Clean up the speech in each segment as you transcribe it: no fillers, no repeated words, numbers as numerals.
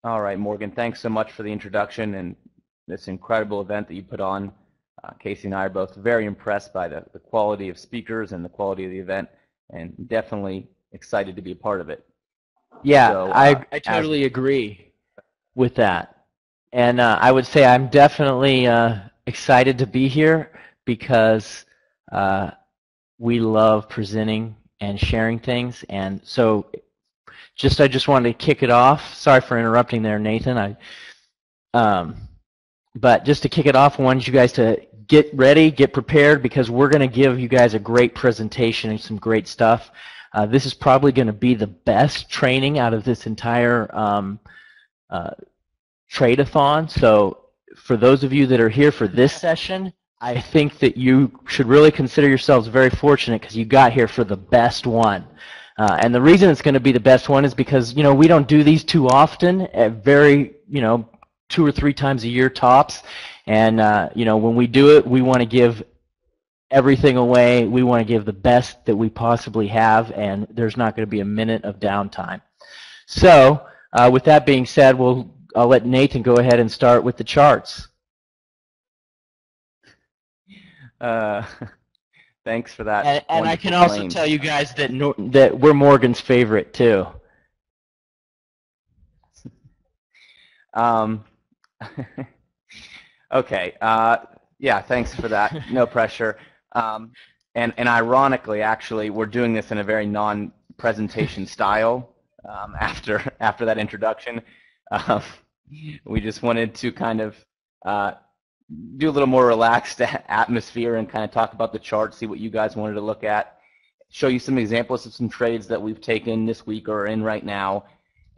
All right, Morgan, thanks so much for the introduction and this incredible event that you put on. Casey and I are both very impressed by the quality of speakers and the quality of the event, and definitely excited to be a part of it. Yeah, So, I as totally agree with that. And I would say I'm definitely excited to be here because uh, we love presenting and sharing things. And so I just wanted to kick it off. Sorry for interrupting there, Nathan. Um, but just to kick it off, I wanted you guys to get ready, get prepared, because we're going to give you guys a great presentation and some great stuff. This is probably going to be the best training out of this entire uh, trade-a-thon. So for those of you that are here for this session, I think that you should really consider yourselves very fortunate because you got here for the best one. And the reason it's going to be the best one is because, we don't do these too often, very, 2 or 3 times a year tops. And, when we do it, we want to give everything away. We want to give the best that we possibly have, and there's not going to be a minute of downtime. So with that being said, I'll let Nathan go ahead and start with the charts. uh, thanks for that And I can wonderful also claim. tell you guys that we're Morgan's favorite too. Um, okay. Yeah, thanks for that. No pressure. And ironically, actually, we're doing this in a very non-presentation style after that introduction. Um, we just wanted to kind of do a little more relaxed atmosphere and kind of talk about the chart, see what you guys wanted to look at, show you some examples of some trades that we've taken this week or are in right now,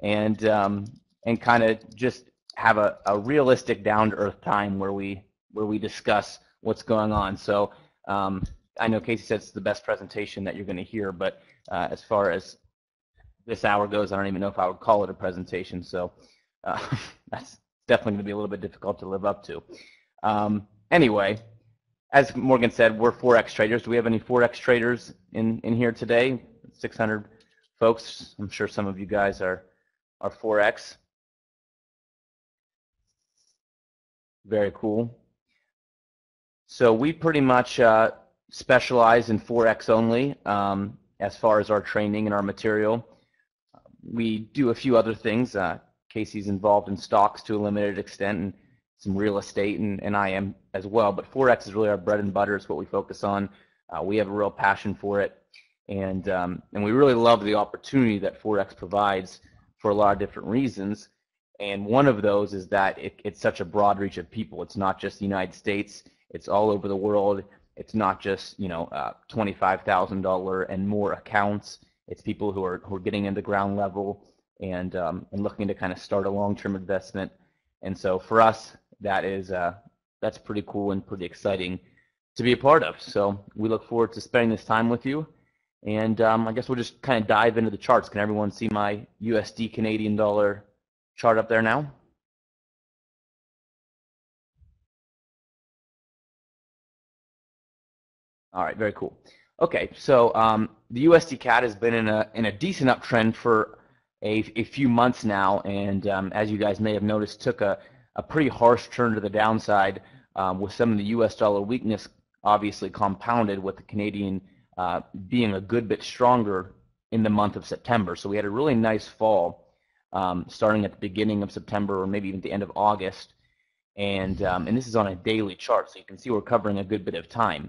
and kind of just have a realistic, down-to-earth time where we discuss what's going on. So I know Casey said it's the best presentation that you're going to hear, but as far as this hour goes, I don't even know if I would call it a presentation. So that's definitely going to be a little bit difficult to live up to. Anyway, as Morgan said, we're Forex traders. Do we have any Forex traders in here today? 600 folks. I'm sure some of you guys are Forex. Very cool. So we pretty much specialize in Forex only as far as our training and our material. We do a few other things. Casey's involved in stocks to a limited extent and some real estate, and I am as well. But Forex is really our bread and butter. It's what we focus on. We have a real passion for it, and we really love the opportunity that Forex provides for a lot of different reasons. And one of those is that it's such a broad reach of people. It's not just the United States. It's all over the world. It's not just $25,000 and more accounts. It's people who are getting into ground level and looking to kind of start a long-term investment. And so for us, that's pretty cool and pretty exciting to be a part of. So we look forward to spending this time with you. And I guess we'll just kind of dive into the charts. Can everyone see my USD Canadian dollar chart up there now? All right, very cool. Okay, so the USD CAD has been in a decent uptrend for a few months now, and as you guys may have noticed, took a pretty harsh turn to the downside with some of the US dollar weakness obviously compounded with the Canadian being a good bit stronger in the month of September. So we had a really nice fall starting at the beginning of September or maybe even the end of August, and this is on a daily chart, so you can see we're covering a good bit of time.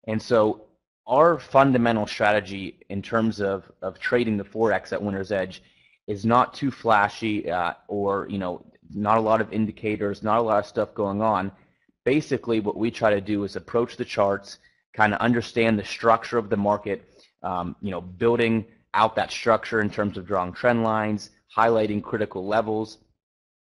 And so our fundamental strategy in terms of trading the Forex at Winner's Edge is not too flashy or not a lot of indicators, not a lot of stuff going on. Basically what we try to do is approach the charts, kind of understand the structure of the market, building out that structure in terms of drawing trend lines, highlighting critical levels,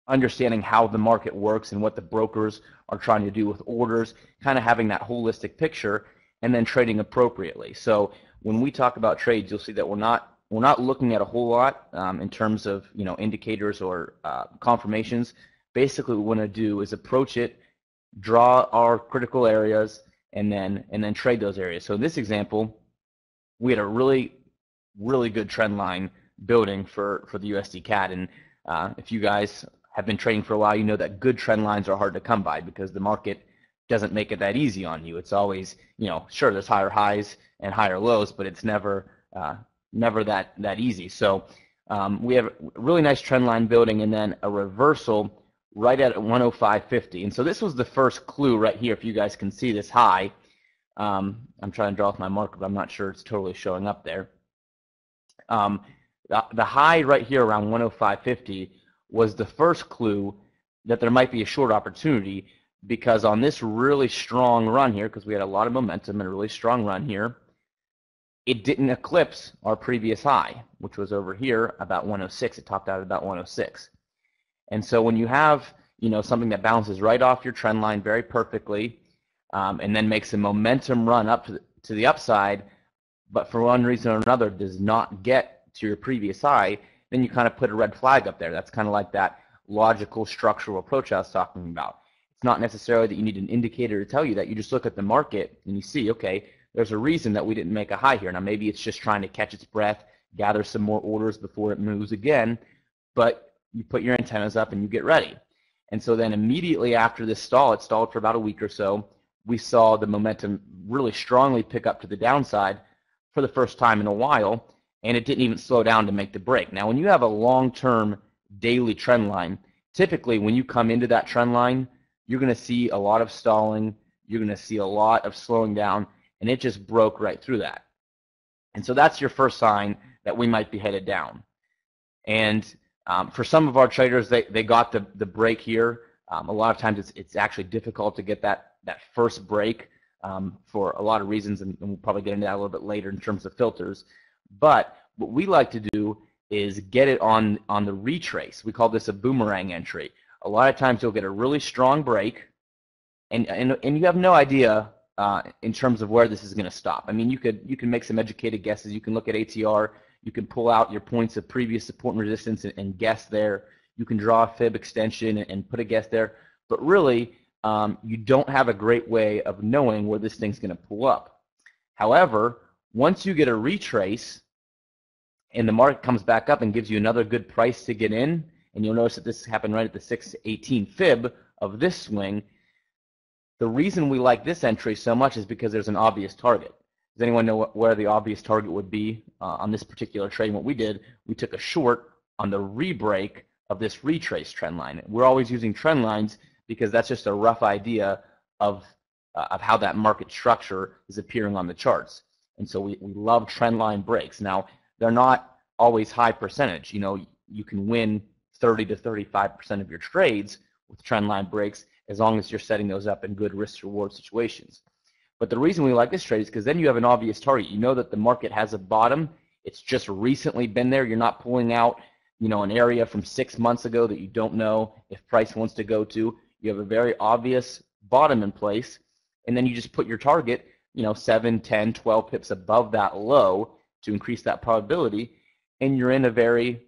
understanding how the market works and what the brokers are trying to do with orders, kind of having that holistic picture, and then trading appropriately. So when we talk about trades, you'll see that we're not looking at a whole lot in terms of indicators or confirmations. Basically, what we want to do is approach it, draw our critical areas, and then trade those areas. So in this example, we had a really good trend line building for the USD CAD, and If you guys have been trading for a while, you know that good trend lines are hard to come by because the market doesn't make it that easy on you. It's always, sure, there's higher highs and higher lows, but it's never that easy. So we have a really nice trend line building and then a reversal right at 105.50. And so this was the first clue right here, if you guys can see this high. I'm trying to draw with my marker, but I'm not sure it's totally showing up there. The high right here around 105.50 was the first clue that there might be a short opportunity, because on this really strong run here, because we had a lot of momentum and a really strong run here, it didn't eclipse our previous high, which was over here about 106. It topped out at about 106. And so when you have something that bounces right off your trend line very perfectly, and then makes a momentum run up to the upside, but for one reason or another does not get to your previous high, then you kind of put a red flag up there. That's kind of like that logical structural approach I was talking about. It's not necessarily that you need an indicator to tell you that. You just look at the market and you see, okay, there's a reason that we didn't make a high here. Now maybe it's just trying to catch its breath, gather some more orders before it moves again, but you put your antennas up and you get ready. And so then immediately after this stall, it stalled for about a week or so, we saw the momentum really strongly pick up to the downside for the first time in a while, and it didn't even slow down to make the break. Now, when you have a long-term daily trend line, typically when you come into that trend line, you're going to see a lot of stalling, you're going to see a lot of slowing down, and it just broke right through that. And so that's your first sign that we might be headed down. And for some of our traders, they got the break here. A lot of times it's actually difficult to get that first break for a lot of reasons, and we'll probably get into that a little bit later in terms of filters. But what we like to do is get it on the retrace. We call this a boomerang entry. A lot of times you'll get a really strong break, and you have no idea in terms of where this is going to stop. I mean, you can make some educated guesses. You can look at ATR. You can pull out your points of previous support and resistance and guess there. You can draw a fib extension and put a guess there. But really, you don't have a great way of knowing where this thing's going to pull up. However, once you get a retrace and the market comes back up and gives you another good price to get in, and you'll notice that this happened right at the 618 fib of this swing, the reason we like this entry so much is because there's an obvious target. Does anyone know where the obvious target would be on this particular trade? What we did, we took a short on the re-break of this retrace trend line. We're always using trend lines because that's just a rough idea of how that market structure is appearing on the charts. And so we love trend line breaks. Now, they're not always high percentage. You can win 30 to 35% of your trades with trend line breaks as long as you're setting those up in good risk-reward situations. But the reason we like this trade is because then you have an obvious target. You know that the market has a bottom. It's just recently been there. You're not pulling out, an area from 6 months ago that you don't know if price wants to go to. You have a very obvious bottom in place, and then you just put your target, 7, 10, 12 pips above that low to increase that probability, and you're in a very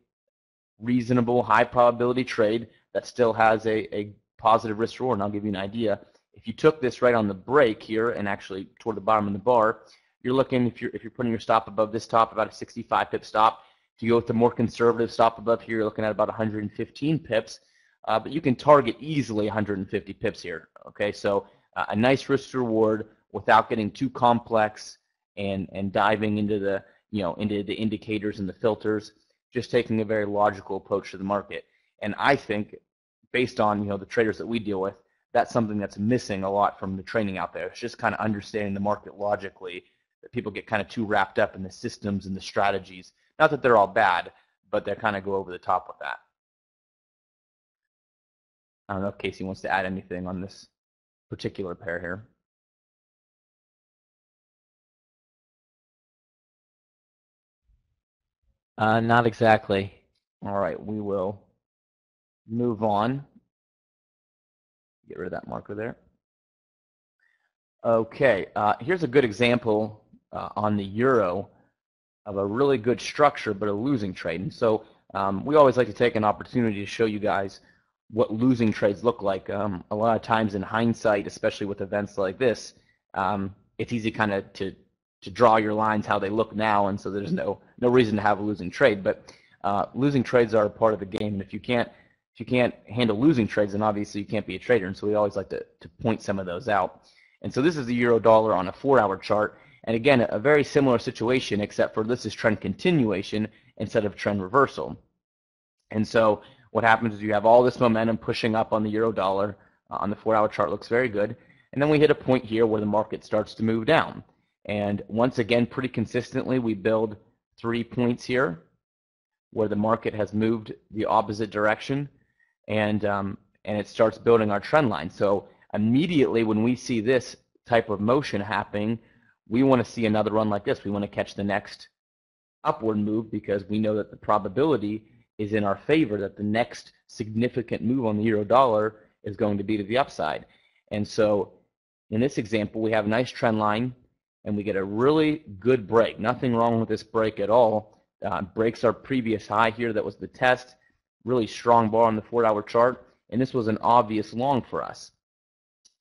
reasonable, high probability trade that still has a positive risk reward. And I'll give you an idea. If you took this right on the break here and actually toward the bottom of the bar, you're looking, if you're putting your stop above this top, about a 65 pip stop. If you go with the more conservative stop above here, you're looking at about 115 pips. But you can target easily 150 pips here. Okay, so a nice risk reward without getting too complex and diving into the into the indicators and the filters. Just taking a very logical approach to the market. And I think, based on the traders that we deal with, that's something that's missing a lot from the training out there. It's just kind of understanding the market logically. That people get kind of too wrapped up in the systems and the strategies. Not that they're all bad, but they kind of go over the top with that. I don't know if Casey wants to add anything on this particular pair here. Not exactly. All right, we will move on. Get rid of that marker there. Okay, here's a good example on the euro of a really good structure but a losing trade. And so we always like to take an opportunity to show you guys what losing trades look like. A lot of times in hindsight, especially with events like this, it's easy kind of to draw your lines how they look now, and so there's no reason to have a losing trade. But losing trades are a part of the game, and if you can't handle losing trades, then obviously you can't be a trader. And so we always like to point some of those out. And so this is the euro dollar on a 4-hour chart. And again, a very similar situation, except for this is trend continuation instead of trend reversal. And so what happens is you have all this momentum pushing up on the euro dollar on the 4-hour chart, looks very good. And then we hit a point here where the market starts to move down. And once again, pretty consistently, we build 3 points here where the market has moved the opposite direction, and it starts building our trend line. So immediately when we see this type of motion happening, we want to see another run like this. We want to catch the next upward move because we know that the probability is in our favor that the next significant move on the euro dollar is going to be to the upside. And so in this example, we have a nice trend line and we get a really good break. Nothing wrong with this break at all. Breaks our previous high here. That was the test. Really strong bar on the 4-hour chart, and this was an obvious long for us.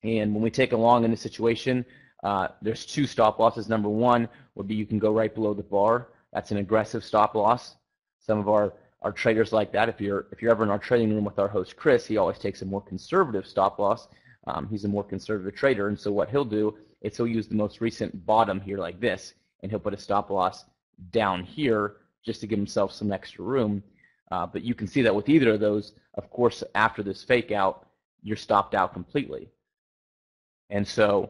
And when we take a long in this situation, there's 2 stop losses. Number 1 would be you can go right below the bar. That's an aggressive stop loss. Some of our traders like that. If you're ever in our trading room with our host Chris, he always takes a more conservative stop loss. He's a more conservative trader, and so what he'll do is he'll use the most recent bottom here like this, and he'll put a stop loss down here just to give himself some extra room. But you can see that with either of those, of course, after this fake out, you're stopped out completely. And so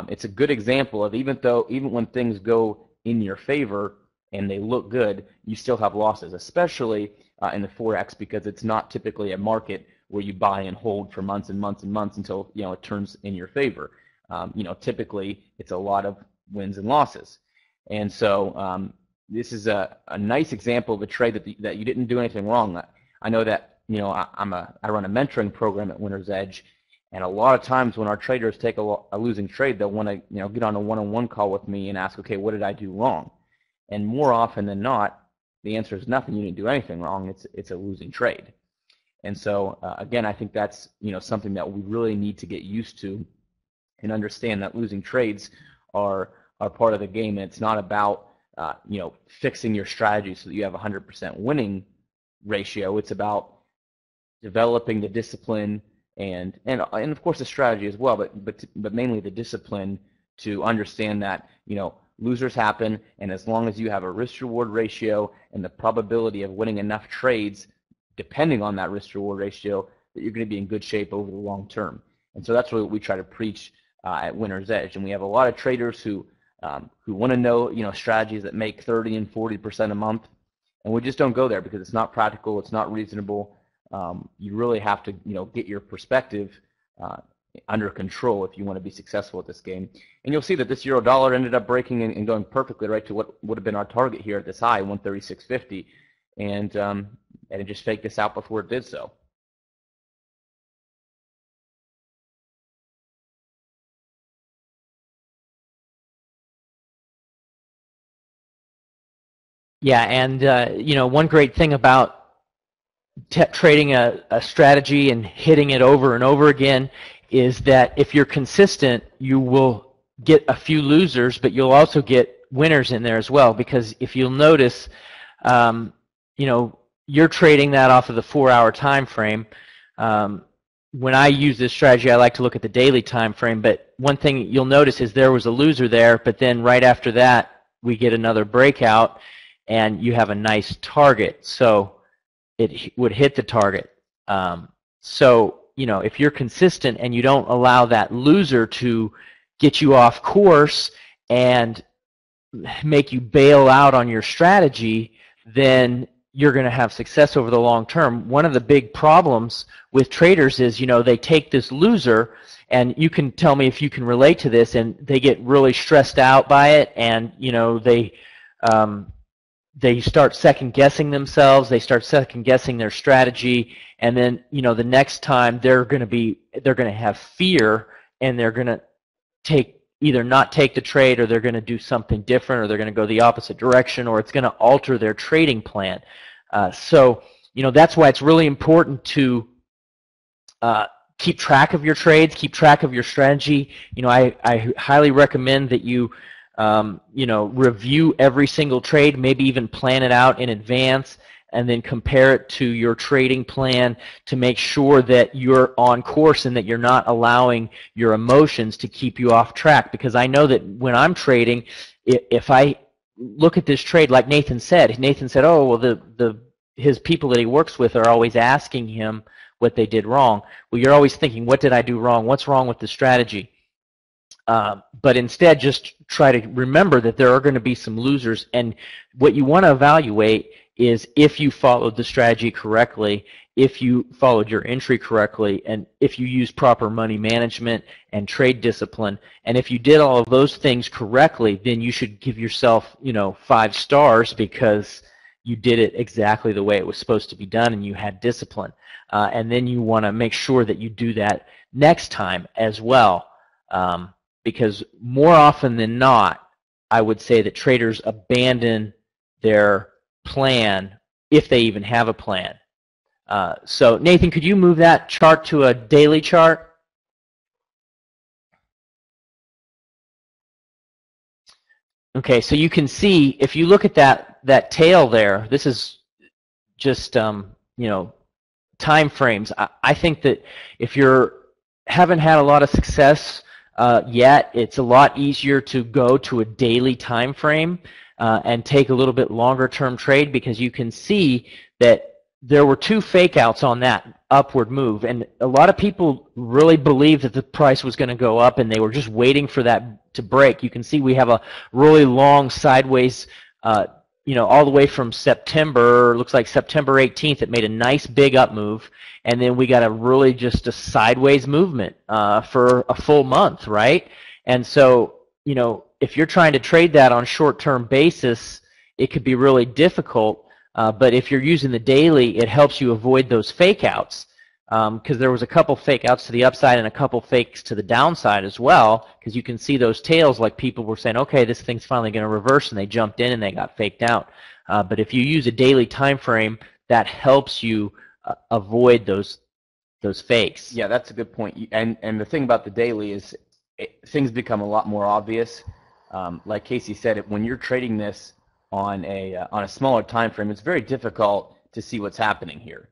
it's a good example of even when things go in your favor and they look good, you still have losses, especially in the Forex, because it's not typically a market where you buy and hold for months and months and months until it turns in your favor. Typically it's a lot of wins and losses. And so this is a nice example of a trade that you didn't do anything wrong. I know that I run a mentoring program at Winner's Edge, and a lot of times when our traders take a losing trade, they'll want to get on a one-on-one call with me and ask, okay, what did I do wrong? And more often than not, the answer is nothing. You didn't do anything wrong. It's a losing trade. And so again, I think that's something that we really need to get used to and understand that losing trades are part of the game. And it's not about fixing your strategy so that you have a 100% winning ratio. It's about developing the discipline and of course the strategy as well, but mainly the discipline to understand that losers happen, and as long as you have a risk-reward ratio and the probability of winning enough trades depending on that risk-reward ratio, that you're going to be in good shape over the long term. And so that's what we try to preach at Winner's Edge. And we have a lot of traders who want to know strategies that make 30 and 40% a month, and we just don't go there because it's not practical, it's not reasonable. You really have to get your perspective under control if you want to be successful at this game. And you'll see that this euro dollar ended up breaking and going perfectly right to what would have been our target here at this high, 136.50, and it just faked us out before it did so. Yeah, and one great thing about trading a strategy and hitting it over and over again is that if you're consistent, you will get a few losers, but you'll also get winners in there as well. Because if you'll notice, you're trading that off of the 4-hour time frame. When I use this strategy, I like to look at the daily time frame. But one thing you'll notice is there was a loser there, but then right after that, we get another breakout, and you have a nice target. So it would hit the target. If you're consistent and you don't allow that loser to get you off course and make you bail out on your strategy, then you're going to have success over the long term. One of the big problems with traders is, they take this loser, and you can tell me if you can relate to this, and they get really stressed out by it, and they start second-guessing themselves, they start second-guessing their strategy, and then the next time they're going to have fear, and they're going to either not take the trade, or they're going to do something different, or they're going to go the opposite direction, or it's going to alter their trading plan. That's why it's really important to keep track of your trades, keep track of your strategy. I highly recommend that you review every single trade, maybe even plan it out in advance. and then compare it to your trading plan to make sure that you're on course and that you're not allowing your emotions to keep you off track. Because I know that when I'm trading, if I look at this trade, like Nathan said, oh, well, his people that he works with are always asking him what they did wrong. Well, you're always thinking, what did I do wrong? What's wrong with the strategy? But instead, just try to remember that there are going to be some losers, and what you want to evaluate is if you followed the strategy correctly, if you followed your entry correctly, and if you use proper money management and trade discipline. And if you did all of those things correctly, then you should give yourself, 5 stars, because you did it exactly the way it was supposed to be done and you had discipline. And then you want to make sure that you do that next time as well. Because more often than not, I would say that traders abandon their plan if they even have a plan. So Nathan, could you move that chart to a daily chart? Okay, so you can see, if you look at that tail there, this is just time frames. I think that if you haven't had a lot of success yet, it's a lot easier to go to a daily time frame and take a little bit longer term trade, because you can see that there were 2 fake outs on that upward move, and a lot of people really believed that the price was going to go up and they were just waiting for that to break. You can see we have a really long sideways, all the way from September, looks like September 18th, it made a nice big up move, and then we got just a sideways movement for a full month, right? And so, if you're trying to trade that on short-term basis, it could be really difficult. But if you're using the daily, it helps you avoid those fake outs, because there was a couple fake outs to the upside and a couple fakes to the downside as well, because you can see those tails, like people were saying, okay, this thing's finally going to reverse, and they jumped in and they got faked out. But if you use a daily time frame, that helps you avoid those fakes. Yeah, that's a good point. And the thing about the daily is things become a lot more obvious. Like Casey said, when you're trading this on a smaller time frame, it's very difficult to see what's happening here.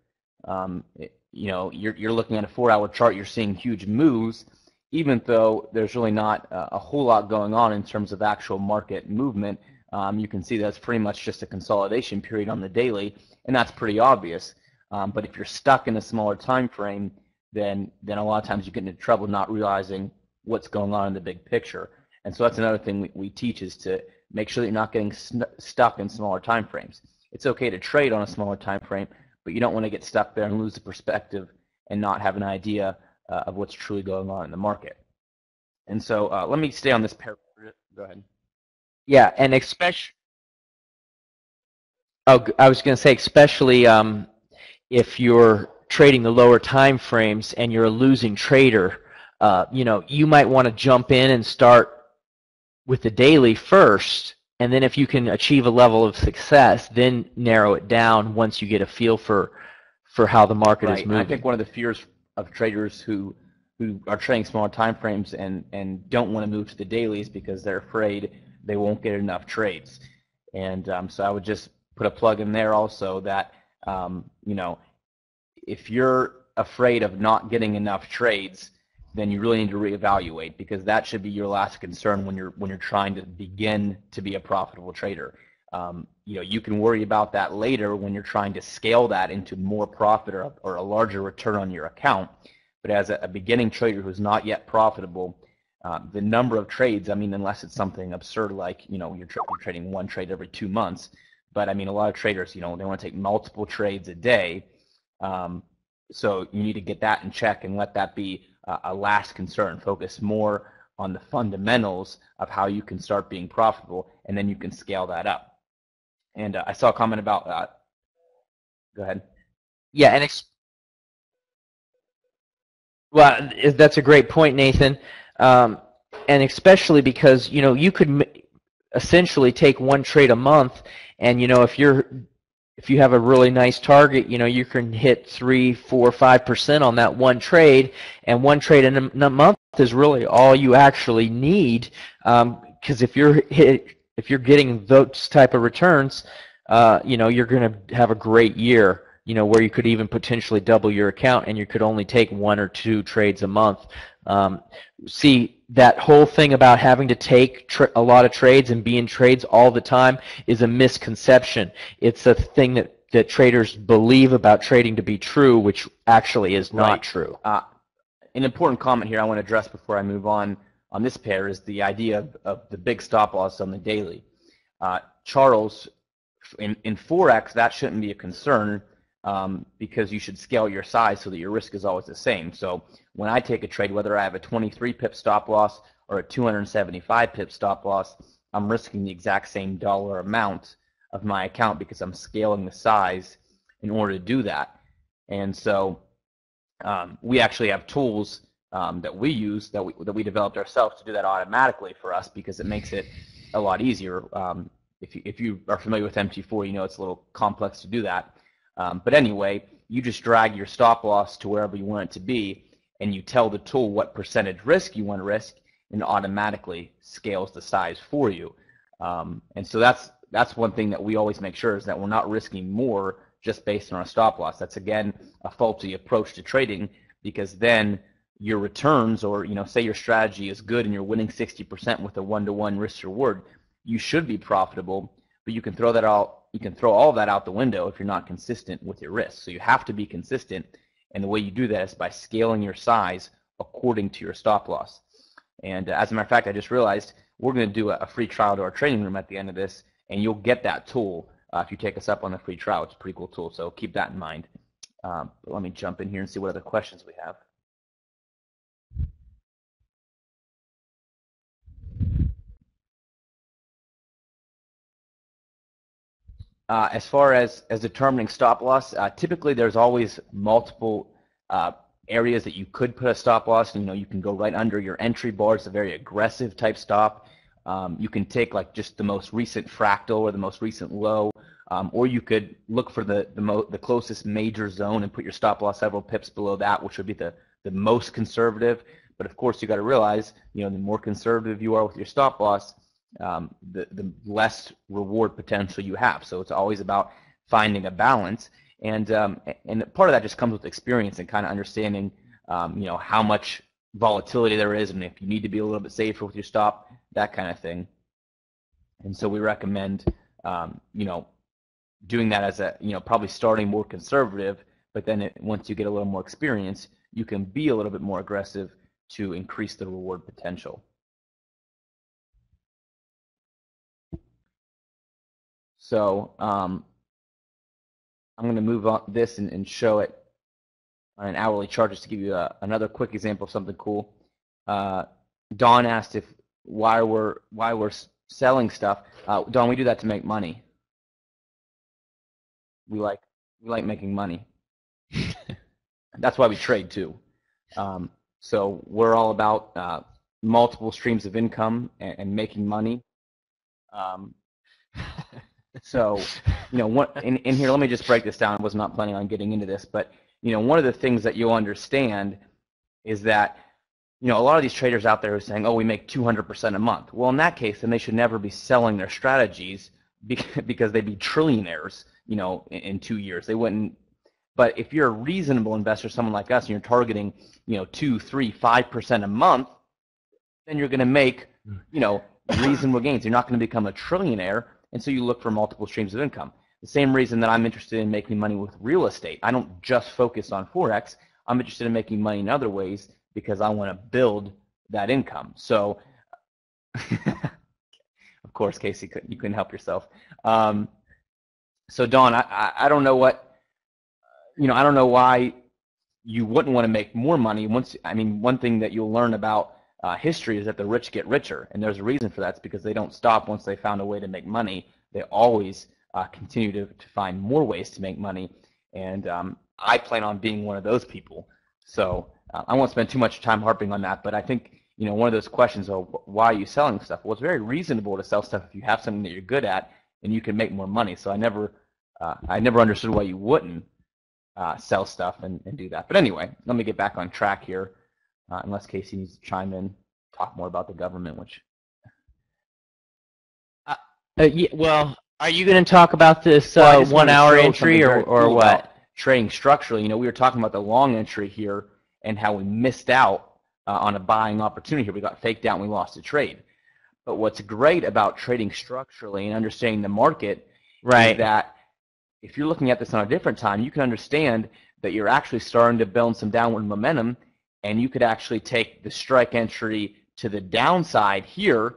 You're looking at a 4-hour chart, you're seeing huge moves, even though there's really not a whole lot going on in terms of actual market movement. You can see that's pretty much just a consolidation period on the daily, and that's pretty obvious. But if you're stuck in a smaller time frame, then a lot of times you get into trouble not realizing what's going on in the big picture. And so that's another thing we teach, is to make sure that you're not getting stuck in smaller time frames. It's okay to trade on a smaller time frame, but you don't want to get stuck there and lose the perspective and not have an idea of what's truly going on in the market. And so let me stay on this paragraph. Go ahead. Yeah, and especially, I was going to say, especially if you're trading the lower time frames and you're a losing trader, you might want to jump in and start with the daily first, and then if you can achieve a level of success, then narrow it down once you get a feel for how the market is moving. I think one of the fears of traders who are trading smaller time frames and don't want to move to the dailies because they're afraid they won't get enough trades. And so I would just put a plug in there also that if you're afraid of not getting enough trades, then you really need to reevaluate, because that should be your last concern when you're trying to begin to be a profitable trader. You can worry about that later when you're trying to scale that into more profit or a larger return on your account. But as a beginning trader who's not yet profitable, the number of trades, unless it's something absurd like you're trading one trade every 2 months, but a lot of traders they want to take multiple trades a day. So you need to get that in check and let that be a last concern. Focus more on the fundamentals of how you can start being profitable, and then you can scale that up. And I saw a comment about go ahead. Yeah, well, that's a great point, Nathan. And especially because you could essentially take one trade a month, and if you have a really nice target, you can hit 3, 4, 5% on that one trade, and one trade in a month is really all you actually need. Because if you're getting those type of returns, you're going to have a great year, where you could even potentially double your account and you could only take 1 or 2 trades a month. See, that whole thing about having to take a lot of trades and be in trades all the time is a misconception. It's a thing that traders believe about trading to be true, which actually is not true. An important comment here I want to address before I move on this pair is the idea of the big stop loss on the daily. Charles, in Forex, that shouldn't be a concern because you should scale your size so that your risk is always the same. So when I take a trade, whether I have a 23 pip stop loss or a 275 pip stop loss, I'm risking the exact same dollar amount of my account because I'm scaling the size in order to do that. And so we actually have tools that we use that we developed ourselves to do that automatically for us because it makes it a lot easier. If you are familiar with MT4, you know it's a little complex to do that. But anyway, you just drag your stop loss to wherever you want it to be, and you tell the tool what percentage risk you want to risk, and it automatically scales the size for you. And so that's one thing that we always make sure is that we're not risking more just based on our stop loss. That's again a faulty approach to trading because then your returns, or say your strategy is good and you're winning 60% with a 1-to-1 risk reward, you should be profitable, but you can throw that out. You can throw all of that out the window if you're not consistent with your risk. So you have to be consistent, and the way you do that is by scaling your size according to your stop loss. And as a matter of fact, I just realized we're going to do a free trial to our training room at the end of this, and you'll get that tool if you take us up on the free trial. It's a pretty cool tool, so keep that in mind. But let me jump in here and see what other questions we have. As far as determining stop loss, typically there's always multiple areas that you could put a stop loss. You can go right under your entry bar. It's a very aggressive type stop. You can take like just the most recent fractal or the most recent low, or you could look for the closest major zone and put your stop loss several pips below that, which would be the most conservative. But of course, you got to realize, the more conservative you are with your stop loss, the less reward potential you have. So it's always about finding a balance, and part of that just comes with experience and kind of understanding, how much volatility there is, and if you need to be a little bit safer with your stop, that kind of thing. And so we recommend, doing that as probably starting more conservative, but then once you get a little more experience, you can be a little bit more aggressive to increase the reward potential. So I'm going to move on this and show it on an hourly chart just to give you another quick example of something cool. Dawn asked why we're selling stuff. Dawn, we do that to make money. We like making money. That's why we trade too. So we're all about multiple streams of income and making money. So, in here, let me just break this down. I was not planning on getting into this, but, one of the things that you'll understand is that, a lot of these traders out there are saying, oh, we make 200% a month. Well, in that case, then they should never be selling their strategies because they'd be trillionaires, in 2 years. They wouldn't. But if you're a reasonable investor, someone like us, and you're targeting, 2, 3, 5% a month, then you're going to make, reasonable gains. You're not going to become a trillionaire. And so you look for multiple streams of income. The same reason that I'm interested in making money with real estate. I don't just focus on Forex. I'm interested in making money in other ways because I want to build that income. So, of course, Casey, you couldn't help yourself. So, Dawn, I don't know I don't know why you wouldn't want to make more money. One thing that you'll learn about history is that the rich get richer, and there's a reason for that. It's because they don't stop once they found a way to make money. They always continue to find more ways to make money, and I plan on being one of those people. So I won't spend too much time harping on that, but I think one of those questions of why are you selling stuff? Well, it's very reasonable to sell stuff if you have something that you're good at and you can make more money. So I never understood why you wouldn't sell stuff and do that. But anyway, let me get back on track here. Unless Casey needs to chime in, talk more about the government, which. Well, Are you going to talk about this Well, I just wanted to 1 hour show entry something very or cool about what? trading structurally. We were talking about the long entry here and how we missed out on a buying opportunity here. We got faked out and we lost a trade. But what's great about trading structurally and understanding the market is Right. that if you're looking at this on a different time, you can understand that you're actually starting to build some downward momentum, and you could actually take the strike entry to the downside here,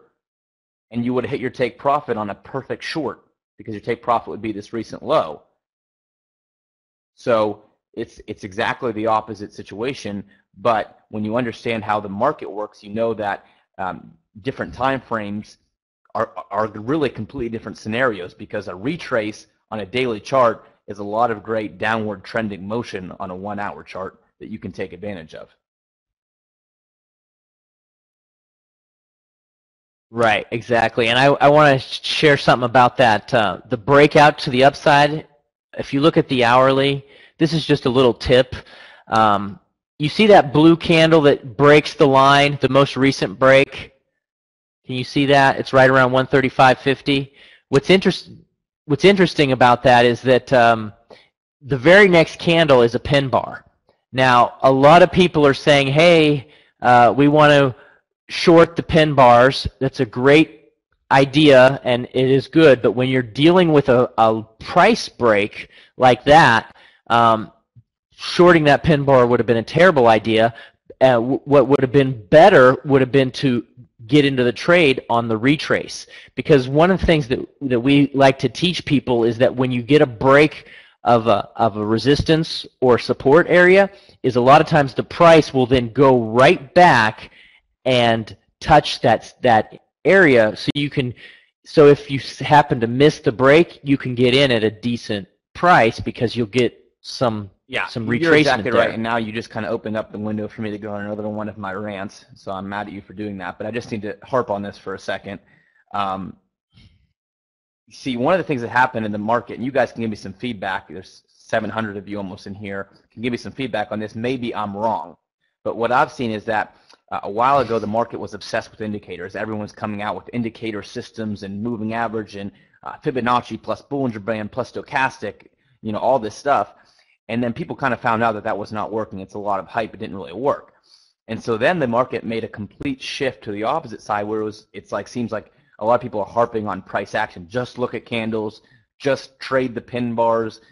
and you would hit your take profit on a perfect short because your take profit would be this recent low. So it's exactly the opposite situation, but when you understand how the market works, you know that different time frames are really completely different scenarios, because a retrace on a daily chart is a lot of great downward trending motion on a 1 hour chart that you can take advantage of. Right, exactly. And I want to share something about that. The breakout to the upside, if you look at the hourly, this is just a little tip. You see that blue candle that breaks the line, the most recent break? Can you see that? It's right around 135.50. What's interesting about that is that the very next candle is a pin bar. Now, a lot of people are saying, hey, we want to short the pin bars. That's a great idea, and it is good, but when you're dealing with a price break like that, shorting that pin bar would have been a terrible idea. What would have been better would have been to get into the trade on the retrace, because one of the things that we like to teach people is that when you get a break of a resistance or support area, is a lot of times the price will then go right back and touch that area, so if you happen to miss the break, you can get in at a decent price because you'll get some retracement you're exactly there. right. And now you just kind of opened up the window for me to go on another one of my rants. So I'm mad at you for doing that. But I just need to harp on this for a second. See, one of the things that happened in the market, and you guys can give me some feedback. There's 700 of you almost in here. Can give me some feedback on this. Maybe I'm wrong. But what I've seen is that a while ago, the market was obsessed with indicators. Everyone's coming out with indicator systems and moving average and Fibonacci plus Bollinger Band plus stochastic, all this stuff. And then people kind of found out that that was not working. It's a lot of hype. It didn't really work. And so then the market made a complete shift to the opposite side, where seems like a lot of people are harping on price action. Just look at candles. Just trade the pin bars.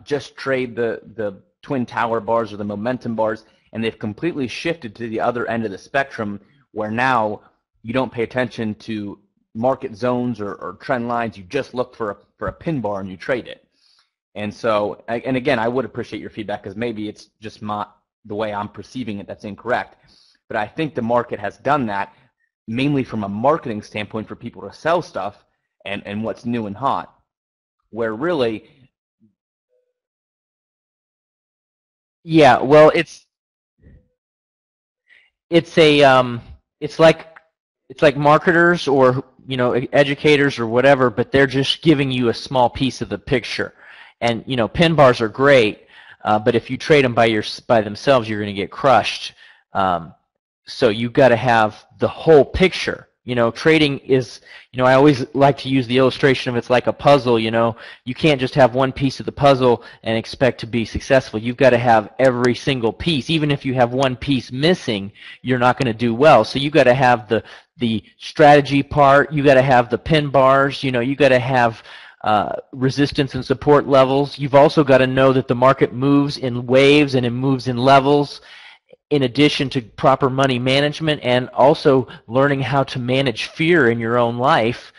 Just trade the twin tower bars or the momentum bars. And they've completely shifted to the other end of the spectrum, where now you don't pay attention to market zones or trend lines. You just look for a pin bar and you trade it. And so, and again, I would appreciate your feedback, because maybe it's just the way I'm perceiving it that's incorrect. But I think the market has done that mainly from a marketing standpoint for people to sell stuff and what's new and hot, where really... Yeah, well, it's like marketers or educators or whatever, but they're just giving you a small piece of the picture. And pin bars are great, but if you trade them by themselves, you're going to get crushed. So you've got to have the whole picture. Trading is, I always like to use the illustration of it's like a puzzle. You can't just have one piece of the puzzle and expect to be successful. You've got to have every single piece. Even if you have one piece missing, you're not going to do well. So you've got to have the strategy part. You've got to have the pin bars. You've got to have resistance and support levels. You've also got to know that the market moves in waves and it moves in levels, in addition to proper money management, and also learning how to manage fear in your own life,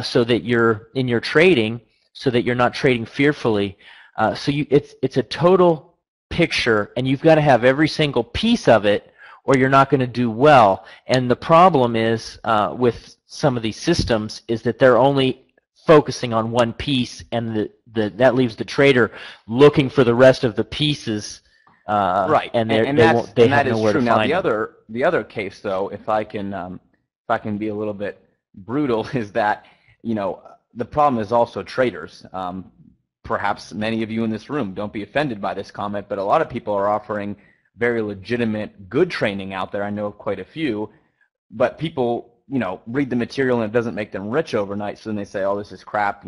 so that you're in your trading, so that you're not trading fearfully. It's a total picture, and you've got to have every single piece of it, or you're not going to do well. And the problem is with some of these systems is that they're only focusing on one piece, and that leaves the trader looking for the rest of the pieces. Right, and that is true. Now, them. the other case, though, if I can be a little bit brutal, is that the problem is also traders. Perhaps many of you in this room, don't be offended by this comment, but a lot of people are offering very legitimate, good training out there. I know quite a few, but people read the material and it doesn't make them rich overnight. So then they say, "Oh, this is crap."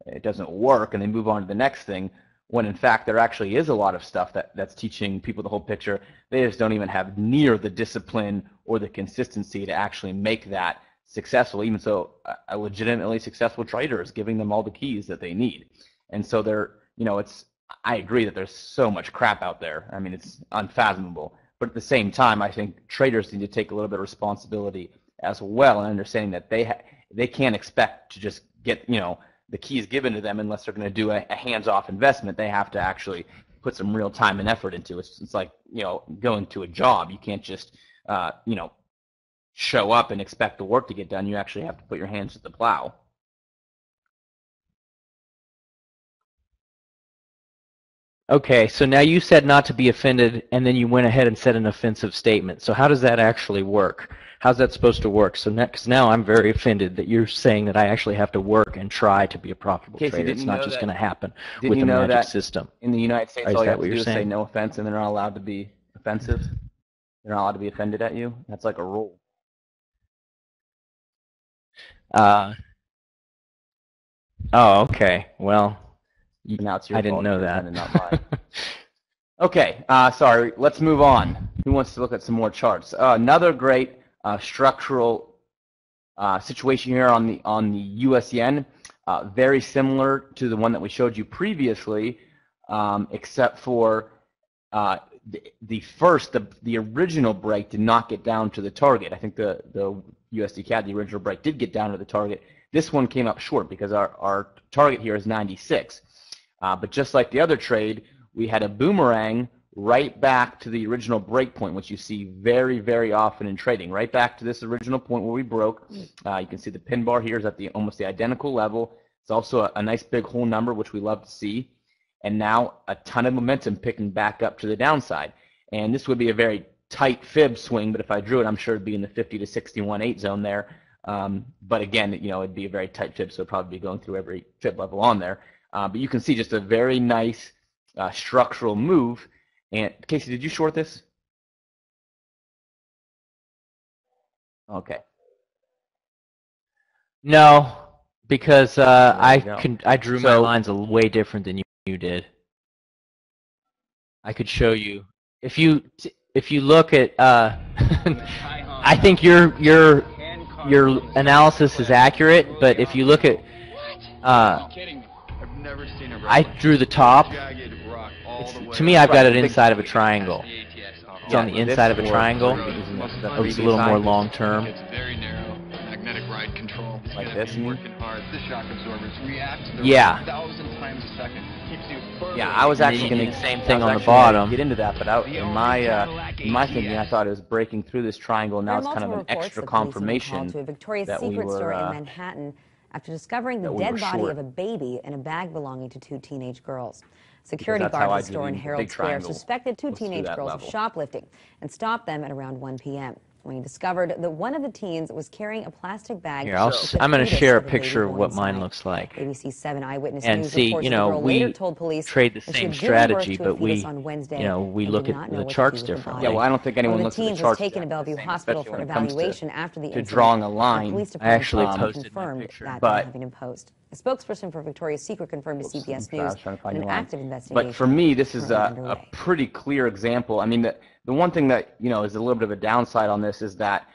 it doesn't work and they move on to the next thing, when in fact there actually is a lot of stuff that's teaching people the whole picture. They just don't even have near the discipline or the consistency to actually make that successful. Even so, a legitimately successful trader is giving them all the keys that they need. And so I agree that there's so much crap out there. I mean, it's unfathomable. But at the same time, I think traders need to take a little bit of responsibility as well, and understanding that they can't expect to just get the keys given to them unless they're going to do a hands-off investment. They have to actually put some real time and effort into it. It's like going to a job. You can't just show up and expect the work to get done. You actually have to put your hands to the plow. Okay, so now you said not to be offended, and then you went ahead and said an offensive statement. So how does that actually work? How's that supposed to work? So because now I'm very offended that you're saying that I actually have to work and try to be a profitable trader. It's not just going to happen with a magic system. In the United States, all you have to do is say no offense, and they're not allowed to be offensive. They're not allowed to be offended at you. That's like a rule. Oh, okay. Well, now it's your I didn't know that. Not mine. Okay, sorry. Let's move on. Who wants to look at some more charts? Another great structural situation here on the U.S. yen, very similar to the one that we showed you previously, except for the original break did not get down to the target. I think the USD CAD, the original break, did get down to the target. This one came up short because our target here is 96. But just like the other trade, we had a boomerang right back to the original break point, which you see very, very often in trading, right back to this original point where we broke. You can see the pin bar here is at almost the identical level. It's also a nice big whole number, which we love to see. And now a ton of momentum picking back up to the downside. And this would be a very tight fib swing, but if I drew it, I'm sure it'd be in the 50 to 61.8 zone there. But again, it'd be a very tight fib, so it'd probably be going through every fib level on there. But you can see just a very nice structural move. And Casey, did you short this? Okay. No, because I drew my lines way different than you did. I could show you if you look at. I think your analysis is accurate, but if you look at. I drew the top. To me, I've got it inside of a triangle. It's on the inside of a triangle. It's a little more long term. It's very narrow, magnetic ride control. Like this, working hard. The shock absorbers react to the 1,000 times a second. Keeps you further. Yeah, I was actually going to do the same thing on the bottom. Get into that, but in my thinking, I thought it was breaking through this triangle, and now it's kind of an extra confirmation to a Victoria's that Secret we were store in Manhattan after discovering the dead body of a baby in a bag belonging to two teenage girls. Security guards at the store in Herald Square suspected two teenage girls of shoplifting and stopped them at around 1 p.m. when he discovered that one of the teens was carrying a plastic bag. Here, I'm going to share a picture of what mine looks like. ABC 7 Eyewitness and News see, reports the girl later told police trade the same strategy, but we look at the charts differently. Yeah, well, I don't think anyone looks at the charts. The teen was taken to Bellevue Hospital for evaluation after the incident. Drawing a line. The police I actually department posted confirmed picture, that but having been posted. A spokesperson for Victoria's Secret confirmed to CBS News that an active investigation. But for me, this is a pretty clear example. I mean, the one thing that is a little bit of a downside on this is that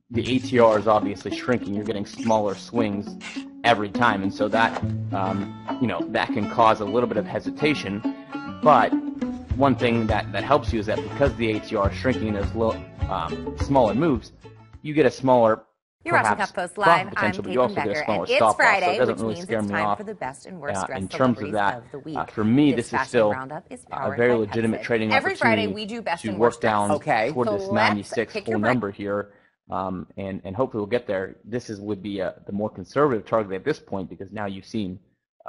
the ATR is obviously shrinking. You're getting smaller swings every time, and so that that can cause a little bit of hesitation. But one thing that helps you is that because the ATR is shrinking in those little smaller moves, you get a smaller. Your Russian Cup Post Live. I'm Caitlin Becker, and it's Friday, which means it's time for the best and worst dress celebrities of the week. For me, this is still a very legitimate trading Every opportunity Friday, we do best and work worst down dress. toward this 96 pick full your number here, and hopefully we'll get there. This would be the more conservative target at this point because now you've seen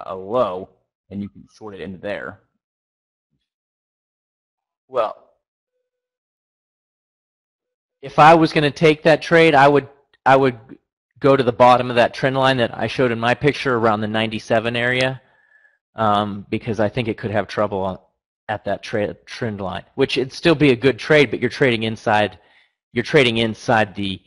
a low, and you can short it into there. Well, if I was going to take that trade, I would go to the bottom of that trend line that I showed in my picture around the 97 area, because I think it could have trouble at that trend line, which it'd still be a good trade, but you're trading inside the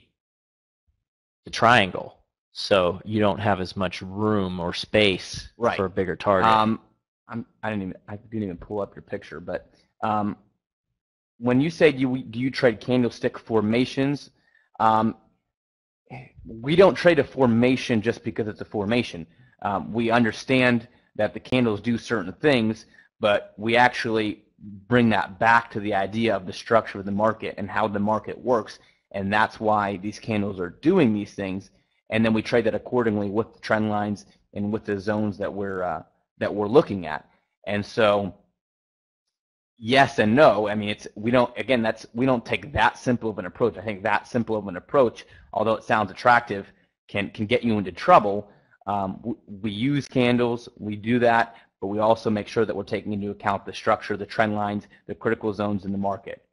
triangle. so you don't have as much room or space for a bigger target. I didn't even pull up your picture, but when you say do you trade candlestick formations, we don't trade a formation just because it's a formation. We understand that the candles do certain things, but we actually bring that back to the idea of the structure of the market and how the market works, and that's why these candles are doing these things, and then we trade that accordingly with the trend lines and with the zones that we're looking at. And so yes and no. I mean, we don't take that simple of an approach. I think that simple of an approach, although it sounds attractive, can get you into trouble. We use candles, we do that, but we also make sure that we're taking into account the structure, the trend lines, the critical zones in the market.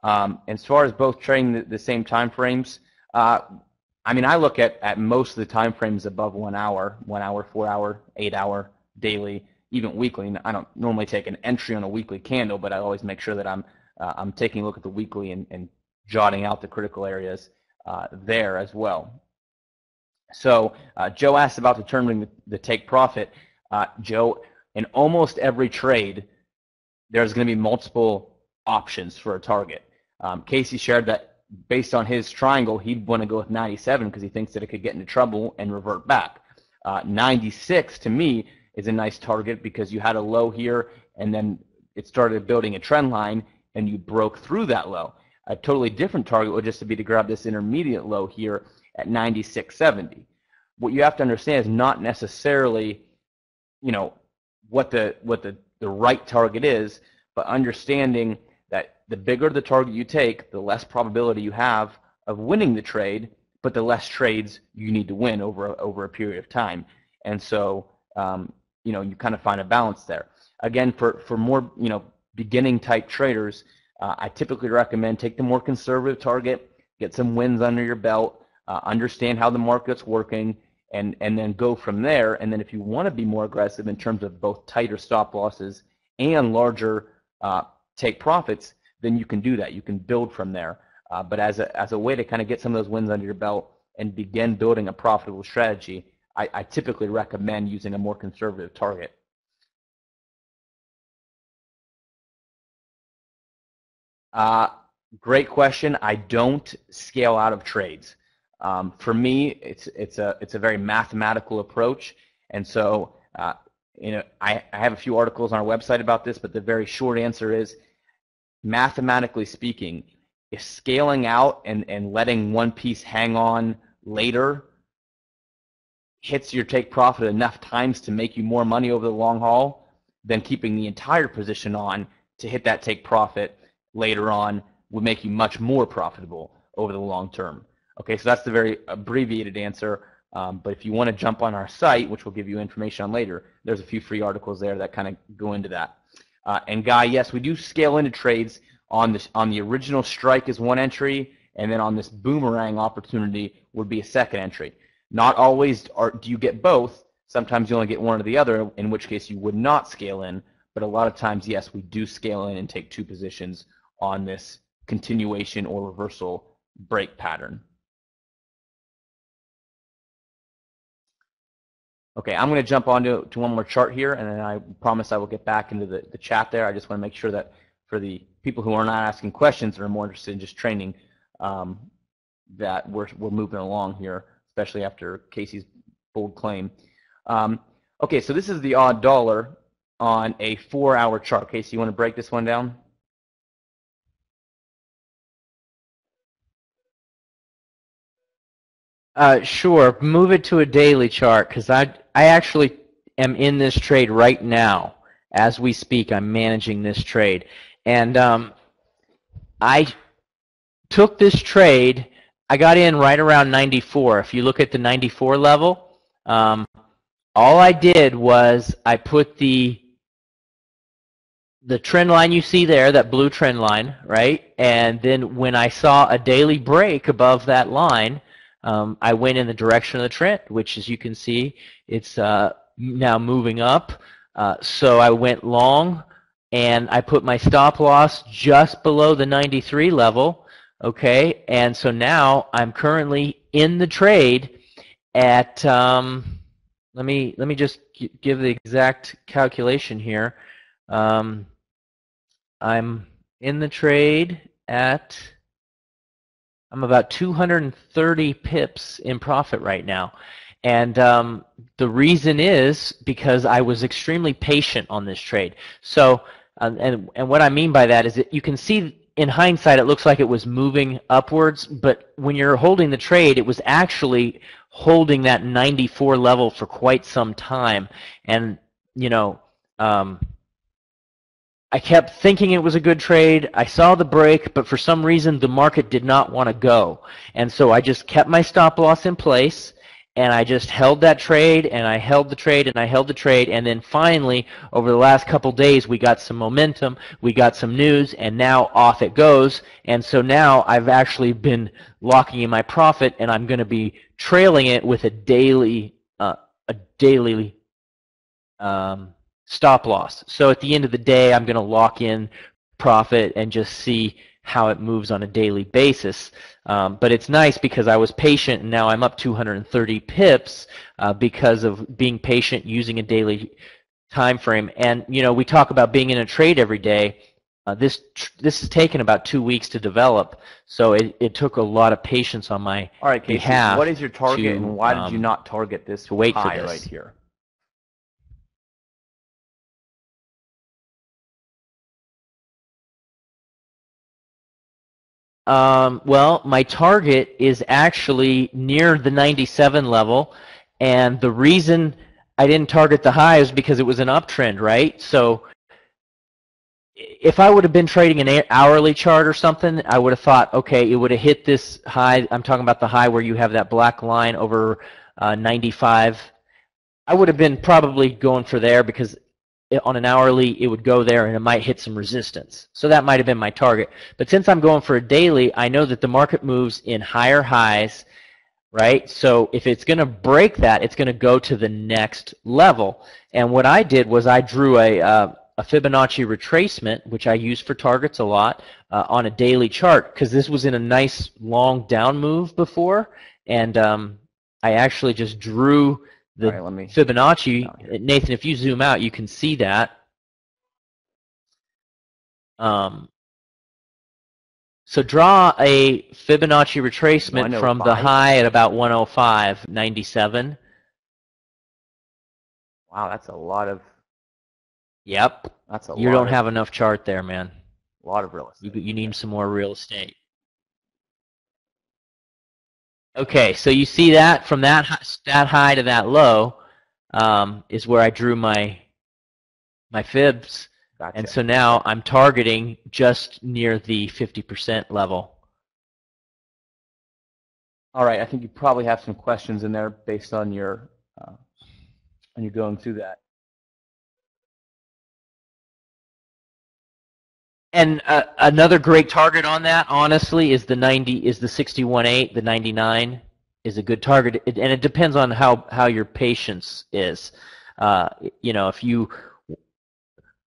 As far as both trading the same time frames, I mean, I look at most of the time frames above 1 hour, 1 hour, 4 hour, 8 hour, daily, even weekly. And I don't normally take an entry on a weekly candle, but I always make sure that I'm taking a look at the weekly and jotting out the critical areas there as well. So Joe asked about determining the take profit. Joe, in almost every trade, there's going to be multiple options for a target. Casey shared that based on his triangle, he'd want to go with 97 because he thinks that it could get into trouble and revert back. 96 to me is a nice target because you had a low here and then it started building a trend line and you broke through that low. A totally different target would just be to grab this intermediate low here at 96.70. What you have to understand is not necessarily, you know, what the right target is, but understanding that the bigger the target you take, the less probability you have of winning the trade, but the less trades you need to win over a period of time. And so, you know, you kind of find a balance there. Again, for more, you know, beginning type traders, I typically recommend take the more conservative target, get some wins under your belt, understand how the market's working, and then go from there. And then if you want to be more aggressive in terms of both tighter stop losses and larger take profits, then you can do that. You can build from there. But as a way to kind of get some of those wins under your belt and begin building a profitable strategy, I typically recommend using a more conservative target. Great question. I don't scale out of trades. For me, it's a very mathematical approach, and so you know, I have a few articles on our website about this, but the very short answer is, mathematically speaking, if scaling out and letting one piece hang on later hits your take profit enough times to make you more money over the long haul, then keeping the entire position on to hit that take profit later on would make you much more profitable over the long term. Okay, so that's the very abbreviated answer, but if you want to jump on our site, which we'll give you information on later, there's a few free articles there that kind of go into that. And Guy, yes, we do scale into trades on the original strike is one entry, and then on this boomerang opportunity would be a second entry. Not always do you get both. Sometimes you only get one or the other, in which case you would not scale in, but a lot of times, yes, we do scale in and take two positions on this continuation or reversal break pattern. Okay, I'm going to jump on to one more chart here, and then I promise I will get back into the chat there. I just want to make sure that for the people who are not asking questions and are more interested in just training, that we're moving along here, especially after Casey's bold claim. Okay, so this is the odd dollar on a 4-hour chart. Casey, you want to break this one down? Sure. Move it to a daily chart because I actually am in this trade right now. As we speak, I'm managing this trade. And I took this trade. I got in right around 94. If you look at the 94 level, all I did was I put the trend line you see there, that blue trend line, right? And then when I saw a daily break above that line, I went in the direction of the trend, which, as you can see, it's now moving up. So I went long, and I put my stop loss just below the 93 level, okay? And so now I'm currently in the trade, at let me just give the exact calculation here. I'm in the trade at, I'm about 230 pips in profit right now. And the reason is because I was extremely patient on this trade. So, and what I mean by that is that you can see in hindsight it looks like it was moving upwards, but when you're holding the trade, it was actually holding that 94 level for quite some time. And, you know, I kept thinking it was a good trade. I saw the break, but for some reason the market did not want to go. And so I just kept my stop loss in place, and I just held that trade, and I held the trade, and I held the trade, and then finally, over the last couple days, we got some momentum, we got some news, and now off it goes. And so now I've actually been locking in my profit, and I'm going to be trailing it with a daily stop loss. So at the end of the day, I'm going to lock in profit and just see how it moves on a daily basis. But it's nice because I was patient, and now I'm up 230 pips because of being patient using a daily time frame. And you know, we talk about being in a trade every day. This has taken about 2 weeks to develop, so it took a lot of patience on my behalf. What is your target, and why did you not target this to wait high for this right here? Well, my target is actually near the 97 level, and the reason I didn't target the high is because it was an uptrend, right? So if I would have been trading an hourly chart or something, I would have thought, okay, it would have hit this high. I'm talking about the high where you have that black line over 95. I would have been probably going for there because on an hourly, it would go there and it might hit some resistance. So that might have been my target. But since I'm going for a daily, I know that the market moves in higher highs, right? So if it's going to break that, it's going to go to the next level. And what I did was I drew a Fibonacci retracement, which I use for targets a lot, on a daily chart, because this was in a nice long down move before. And I actually just drew the Fibonacci. Nathan, if you zoom out, you can see that. So draw a Fibonacci retracement from the high at about 105.97. Wow, that's a lot of. Yep. That's a lot. You don't have enough chart there, man. A lot of real estate. You need some more real estate. Okay, so you see that from that high to that low is where I drew my fibs. Gotcha. And so now I'm targeting just near the 50% level. All right, I think you probably have some questions in there based on your when you're going through that. And another great target on that, honestly, is the 61.8. The 99 is a good target, and it depends on how your patience is. You know,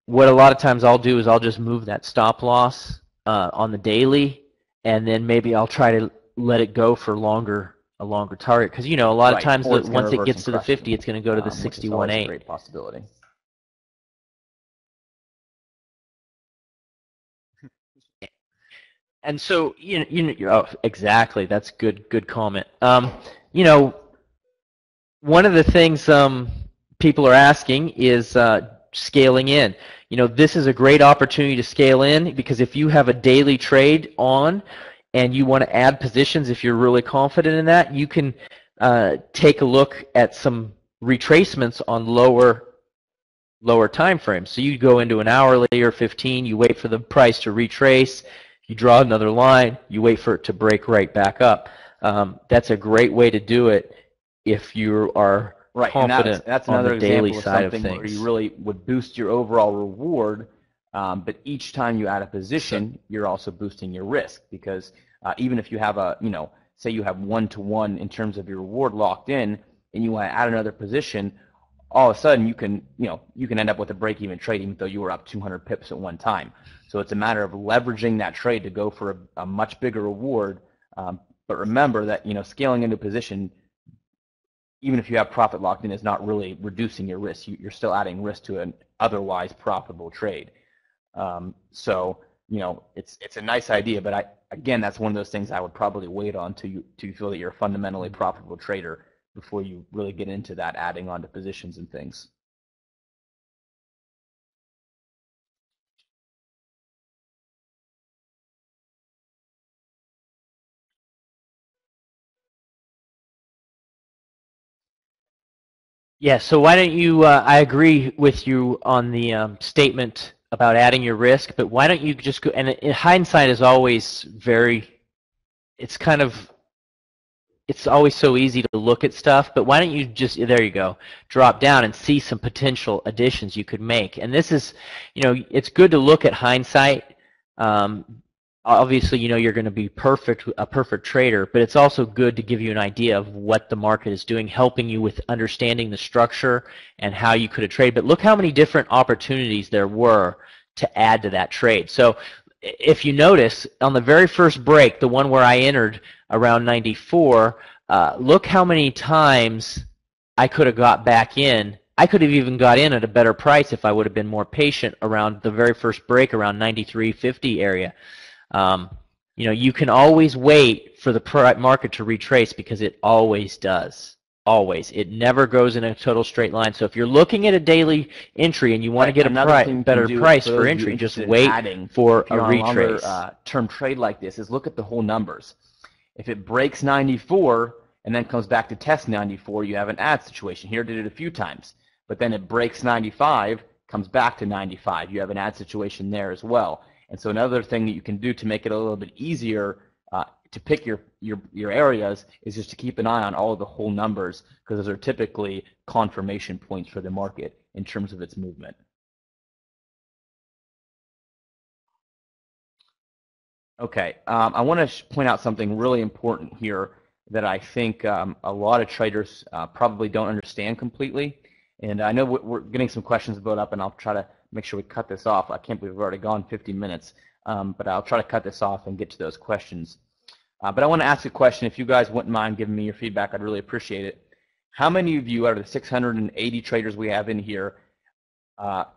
what a lot of times I'll do is I'll just move that stop loss on the daily, and then maybe I'll try to let it go for a longer target, because you know a lot of times once it gets to the 50, it's going to go to the 61.8. Great possibility. And so oh, exactly. That's good comment. You know, one of the things people are asking is scaling in. You know, this is a great opportunity to scale in, because if you have a daily trade on and you want to add positions, if you're really confident in that, you can take a look at some retracements on lower time frames. So you go into an hourly or 15, you wait for the price to retrace, you draw another line, you wait for it to break right back up. That's a great way to do it if you are confident that's on another the daily example side of something things. where you really would boost your overall reward, but each time you add a position, you're also boosting your risk, because even if you have say you have 1-to-1 in terms of your reward locked in, and you want to add another position, all of a sudden you can end up with a break-even trade even though you were up 200 pips at one time. So it's a matter of leveraging that trade to go for a much bigger reward. But remember that scaling into a position even if you have profit locked in, is not really reducing your risk. You're still adding risk to an otherwise profitable trade. So it's a nice idea, but again, that's one of those things I would probably wait on till you feel that you're a fundamentally profitable trader before you really get into that adding on to positions and things. Yeah, so why don't you, I agree with you on the statement about adding your risk, but why don't you just go, and in hindsight is always it's always so easy to look at stuff, but why don't you just, there you go, drop down and see some potential additions you could make. And this is, it's good to look at hindsight. Obviously, you're going to be a perfect trader, but it's also good to give you an idea of what the market is doing, helping you with understanding the structure and how you could have traded. But look how many different opportunities there were to add to that trade. So if you notice, on the very first break, the one where I entered around 94, look how many times I could have got back in. I could have even got in at a better price if I would have been more patient around the very first break around 93.50 area. You can always wait for the market to retrace because it always does. Always. It never goes in a total straight line. So if you're looking at a daily entry and you want to get a better price for entry, just wait for a retrace. Term trade like this is look at the whole numbers. If it breaks 94 and then comes back to test 94, you have an add situation. Here it did it a few times. But then it breaks 95, comes back to 95. You have an add situation there as well. And so another thing that you can do to make it a little bit easier to pick your areas is just to keep an eye on all of the whole numbers, because those are typically confirmation points for the market in terms of its movement. Okay, I want to point out something really important here that I think a lot of traders probably don't understand completely. And I know we're getting some questions built up, and I'll try to make sure we cut this off. I can't believe we've already gone 50 minutes, but I'll try to cut this off and get to those questions. But I want to ask a question. If you guys wouldn't mind giving me your feedback, I'd really appreciate it. How many of you out of the 680 traders we have in here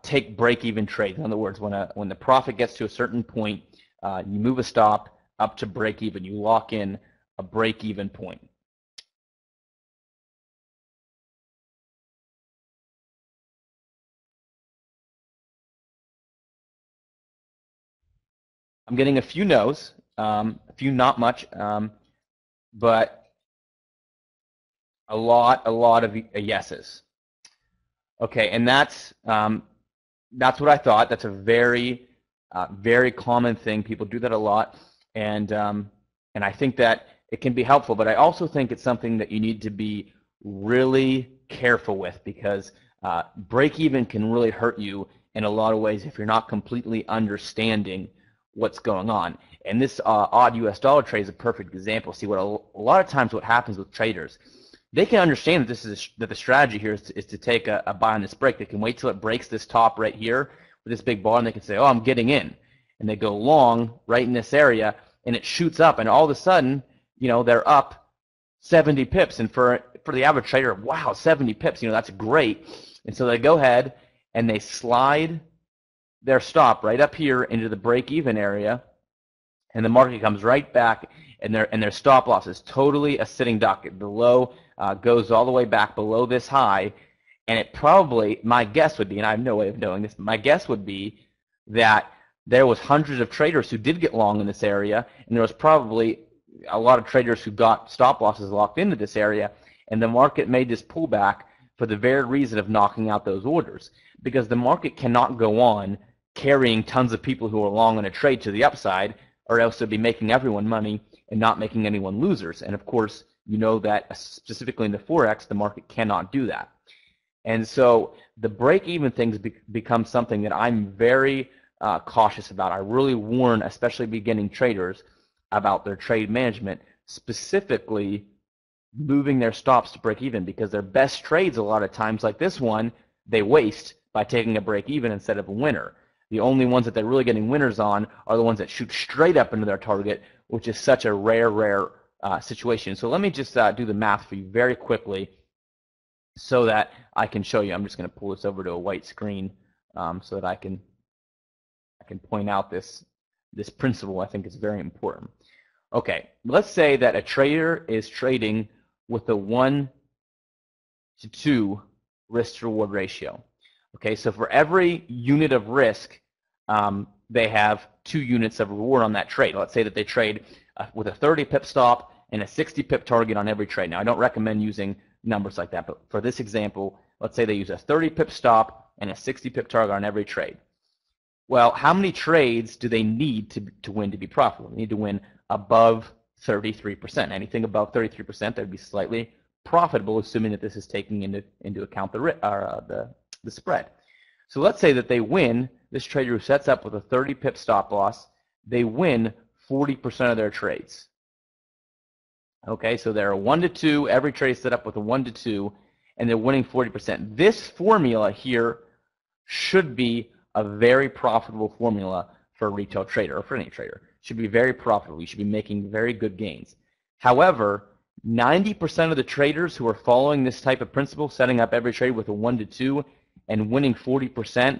take break-even trades? In other words, when the profit gets to a certain point, you move a stop up to break-even. You lock in a break-even point. I'm getting a few no's, a few not much, but a lot of yeses. Okay, and that's what I thought. That's a very common thing. People do that a lot, and I think that it can be helpful. But I also think it's something that you need to be really careful with, because break even can really hurt you in a lot of ways if you're not completely understanding what's going on. And this odd US dollar trade is a perfect example. See, what a lot of times what happens with traders, they can understand that that the strategy here is to take a buy on this break. They can wait till it breaks this top right here with this big bar, and they can say, oh, I'm getting in. And they go long right in this area, and it shoots up, and all of a sudden, they're up 70 pips. And for the average trader, wow, 70 pips, that's great. And so they go ahead and they slide their stop right up here into the break-even area, and the market comes right back, and their stop loss is totally a sitting duck. The low goes all the way back below this high, and it probably, my guess would be, and I have no way of knowing this, but my guess would be that there was hundreds of traders who did get long in this area, and there was probably a lot of traders who got stop losses locked into this area, and the market made this pullback for the very reason of knocking out those orders, because the market cannot go on carrying tons of people who are long on a trade to the upside, or else they'd be making everyone money and not making anyone losers. And of course, that specifically in the Forex, the market cannot do that. And so the break-even things become something that I'm very cautious about. I really warn, especially beginning traders, about their trade management, specifically moving their stops to break even, because their best trades a lot of times, like this one, they waste by taking a break even instead of a winner. The only ones that they're really getting winners on are the ones that shoot straight up into their target, which is such a rare situation. So let me just do the math for you very quickly. so that I can show you. I'm just going to pull this over to a white screen so that I can point out this principle. I think is very important. Okay, let's say that a trader is trading with a 1 to 2 risk to reward ratio. Okay, so for every unit of risk, they have 2 units of reward on that trade. Let's say that they trade with a 30 pip stop and a 60 pip target on every trade. Now, I don't recommend using numbers like that, but for this example, let's say they use a 30 pip stop and a 60 pip target on every trade. Well, how many trades do they need to win to be profitable? They need to win above 33%. Anything above 33%, that would be slightly profitable, assuming that this is taking into account the spread. So let's say that they win, this trader who sets up with a 30 pip stop loss, they win 40% of their trades. Okay, so they're a 1 to 2, every trade is set up with a 1 to 2, and they're winning 40%. This formula here should be a very profitable formula for a retail trader, or for any trader. It should be very profitable. You should be making very good gains. However, 90% of the traders who are following this type of principle, setting up every trade with a 1 to 2 and winning 40%,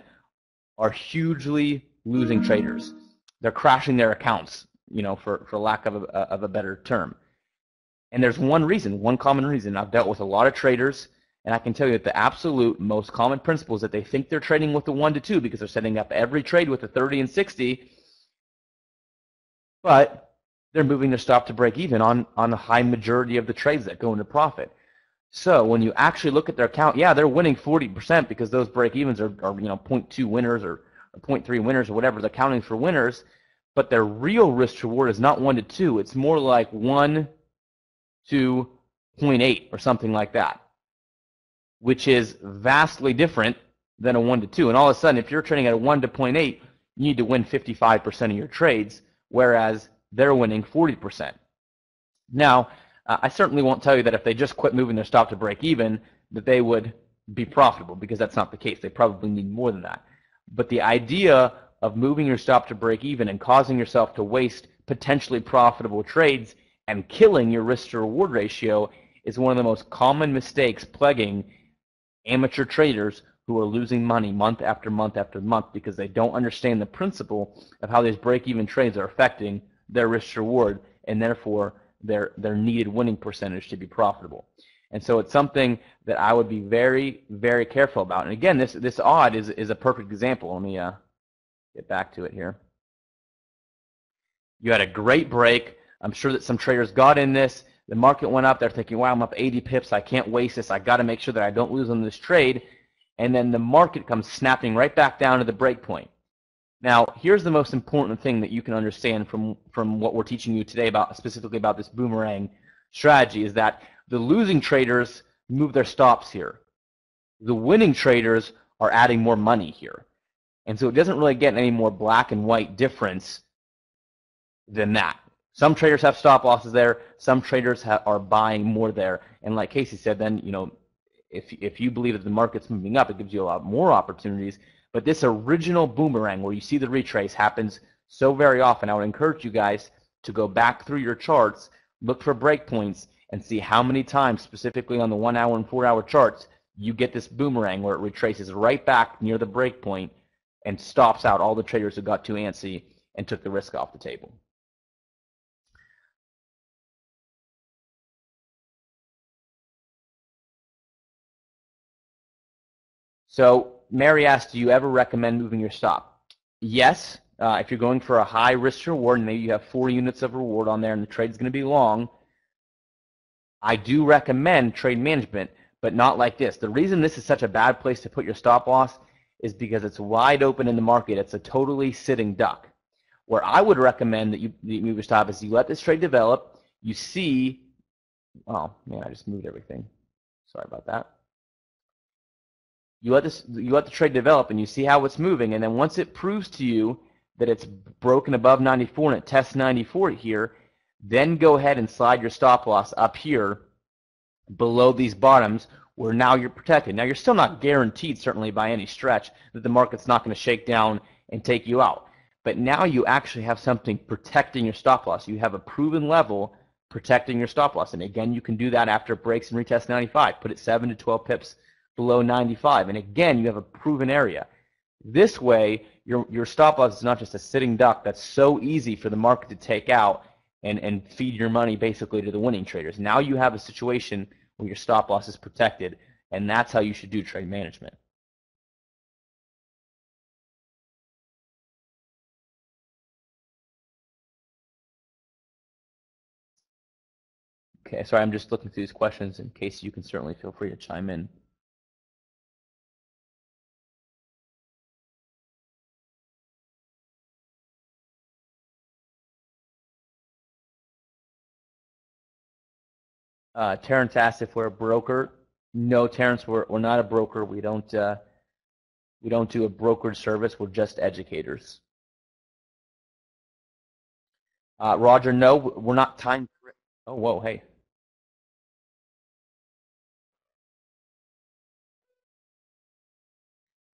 are hugely losing traders. They're crashing their accounts, for lack of a better term. And there's one common reason. I've dealt with a lot of traders, and I can tell you that the absolute most common principle is that they think they're trading with the 1 to 2 because they're setting up every trade with a 30 and 60, but they're moving their stop to break even on the high majority of the trades that go into profit. So when you actually look at their account, yeah, they're winning 40% because those break evens are 0.2 winners or 0.3 winners or whatever. They're counting for winners, but their real risk to reward is not 1 to 2. It's more like 1 to 0.8 or something like that, which is vastly different than a 1 to 2. And all of a sudden, if you're trading at a 1 to 0.8, you need to win 55% of your trades, whereas they're winning 40%. Now, I certainly won't tell you that if they just quit moving their stop to break even, that they would be profitable, because that's not the case. They probably need more than that. But the idea of moving your stop to break even and causing yourself to waste potentially profitable trades and killing your risk to reward ratio is one of the most common mistakes plaguing amateur traders who are losing money month after month after month because they don't understand the principle of how these break-even trades are affecting their risk to reward and therefore their needed winning percentage to be profitable. And so it's something that I would be very, very careful about. And again, this odd is a perfect example. Let me get back to it here. You had a great break. I'm sure that some traders got in this. The market went up. They're thinking, wow, I'm up 80 pips. I can't waste this. I got to make sure that I don't lose on this trade. And then the market comes snapping right back down to the break point. Now, here's the most important thing that you can understand from what we're teaching you today specifically about this boomerang strategy is that the losing traders move their stops here. The winning traders are adding more money here. And so it doesn't really get any more black and white difference than that. Some traders have stop losses there. Some traders are buying more there. And like Casey said, then, if you believe that the market's moving up, it gives you a lot more opportunities. But this original boomerang where you see the retrace happens so very often. I would encourage you guys to go back through your charts, look for breakpoints, and see how many times, specifically on the 1 hour and 4 hour charts, you get this boomerang where it retraces right back near the breakpoint and stops out all the traders who got too antsy and took the risk off the table. So Mary asked, do you ever recommend moving your stop? Yes, if you're going for a high risk reward and maybe you have 4 units of reward on there and the trade's going to be long, I do recommend trade management, but not like this. The reason this is such a bad place to put your stop loss is because it's wide open in the market. It's a totally sitting duck. Where I would recommend that you move your stop is you let this trade develop, you see, oh man, I just moved everything. Sorry about that. You let the trade develop and you see how it's moving, and then once it proves to you that it's broken above 94 and it tests 94 here, then go ahead and slide your stop loss up here below these bottoms where now you're protected. Now you're still not guaranteed, certainly by any stretch, that the market's not going to shake down and take you out. But now you actually have something protecting your stop loss. You have a proven level protecting your stop loss. And again, you can do that after it breaks and retests 95. Put it 7 to 12 pips below 95. And again, you have a proven area. This way, your stop loss is not just a sitting duck that's so easy for the market to take out and feed your money basically to the winning traders. Now you have a situation where your stop loss is protected, and that's how you should do trade management. Okay, sorry, I'm just looking through these questions in case you can certainly feel free to chime in. Terrence asked if we're a broker. No, Terrence, we're not a broker. We don't do a brokerage service. We're just educators. Roger, no, we're not time. Oh, whoa, hey.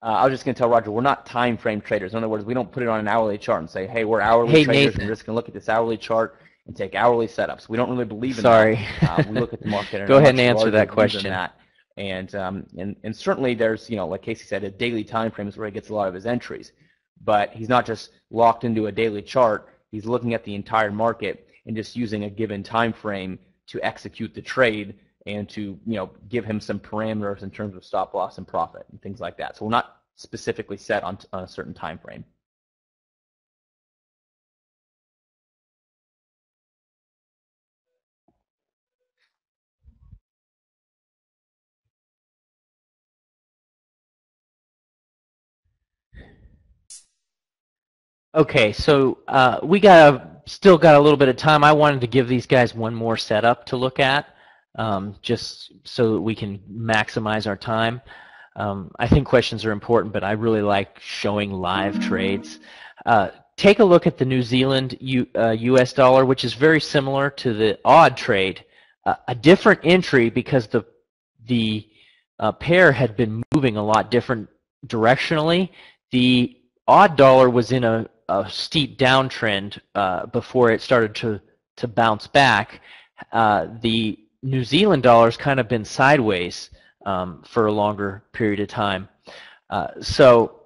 I was just going to tell Roger, we're not time frame traders. In other words, we don't put it on an hourly chart and say, hey, we're hourly traders, Nathan, and we're just going to look at this hourly chart and take hourly setups. We don't really believe in that. We look at the market. Go ahead and answer that question. And certainly there's, like Casey said, a daily time frame is where he gets a lot of his entries. But he's not just locked into a daily chart. He's looking at the entire market and just using a given time frame to execute the trade and to give him some parameters in terms of stop loss and profit and things like that. So we're not specifically set on a certain time frame. Okay, so we still got a little bit of time. I wanted to give these guys one more setup to look at, just so that we can maximize our time. I think questions are important, but I really like showing live trades. Take a look at the New Zealand US dollar, which is very similar to the odd trade. A different entry because the pair had been moving a lot different directionally. The odd dollar was in a steep downtrend before it started to bounce back. The New Zealand dollar's kind of been sideways for a longer period of time. So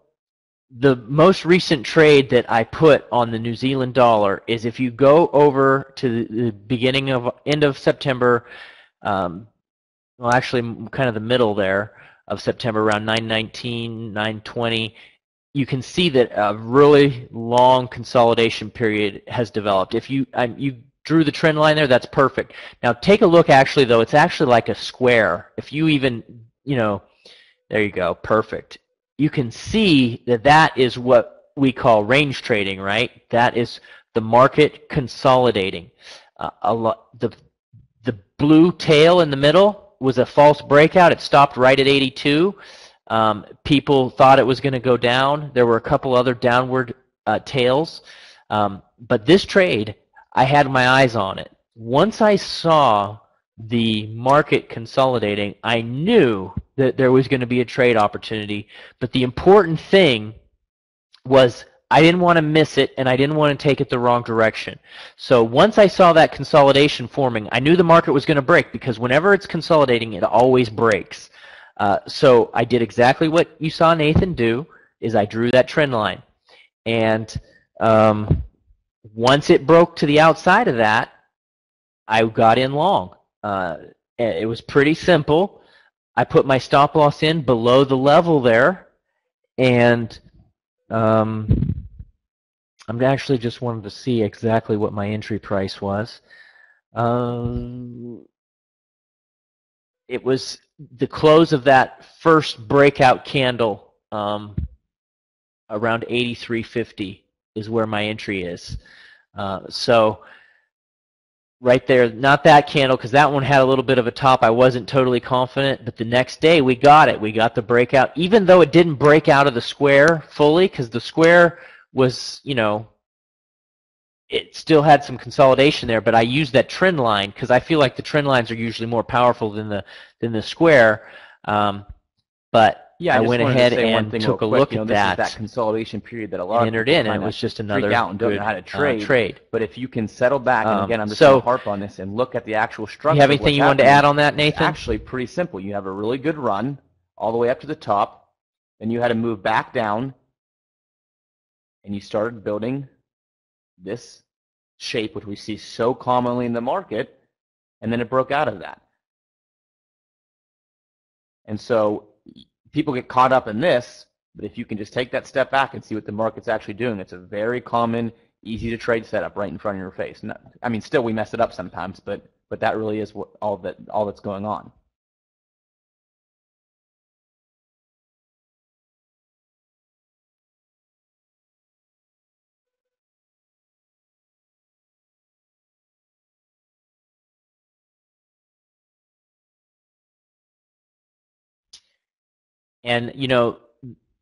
the most recent trade that I put on the New Zealand dollar is if you go over to the end of September, well actually kind of the middle there of September, around 919, 920, you can see that a really long consolidation period has developed. If you drew the trend line there, that's perfect. Now take a look actually though, it's actually like a square. If you even, there you go, perfect. You can see that is what we call range trading, right? That is the market consolidating. The blue tail in the middle was a false breakout. It stopped right at 82. People thought it was going to go down. There were a couple other downward tails. But this trade, I had my eyes on it. Once I saw the market consolidating, I knew that there was going to be a trade opportunity. But the important thing was I didn't want to miss it, and I didn't want to take it the wrong direction. So once I saw that consolidation forming, I knew the market was going to break, because whenever it's consolidating, it always breaks. So I did exactly what you saw Nathan do, is I drew that trend line. And once it broke to the outside of that, I got in long. It was pretty simple. I put my stop loss in below the level there, and I'm actually just wanted to see exactly what my entry price was. It was the close of that first breakout candle, around 83.50 is where my entry is. So right there, not that candle, because that one had a little bit of a top. I wasn't totally confident, but the next day we got it. We got the breakout, even though it didn't break out of the square fully, because the square was, it still had some consolidation there, but I used that trend line because I feel like the trend lines are usually more powerful than the square. But Yeah, I went ahead and took a look at that. This is that consolidation period that a lot of entered in, and it was just another freak out and don't know how to trade. But if you can settle back, and again, I'm just going to harp on this and look at the actual structure. You have anything you wanted to add on that, Nathan? It's actually pretty simple. You have a really good run all the way up to the top, then you had to move back down, and you started building this shape, which we see so commonly in the market, and then it broke out of that. And so people get caught up in this, but if you can just take that step back and see what the market's actually doing, it's a very common, easy to trade setup right in front of your face. I mean, still we mess it up sometimes, but that really is all that's going on. And, you know,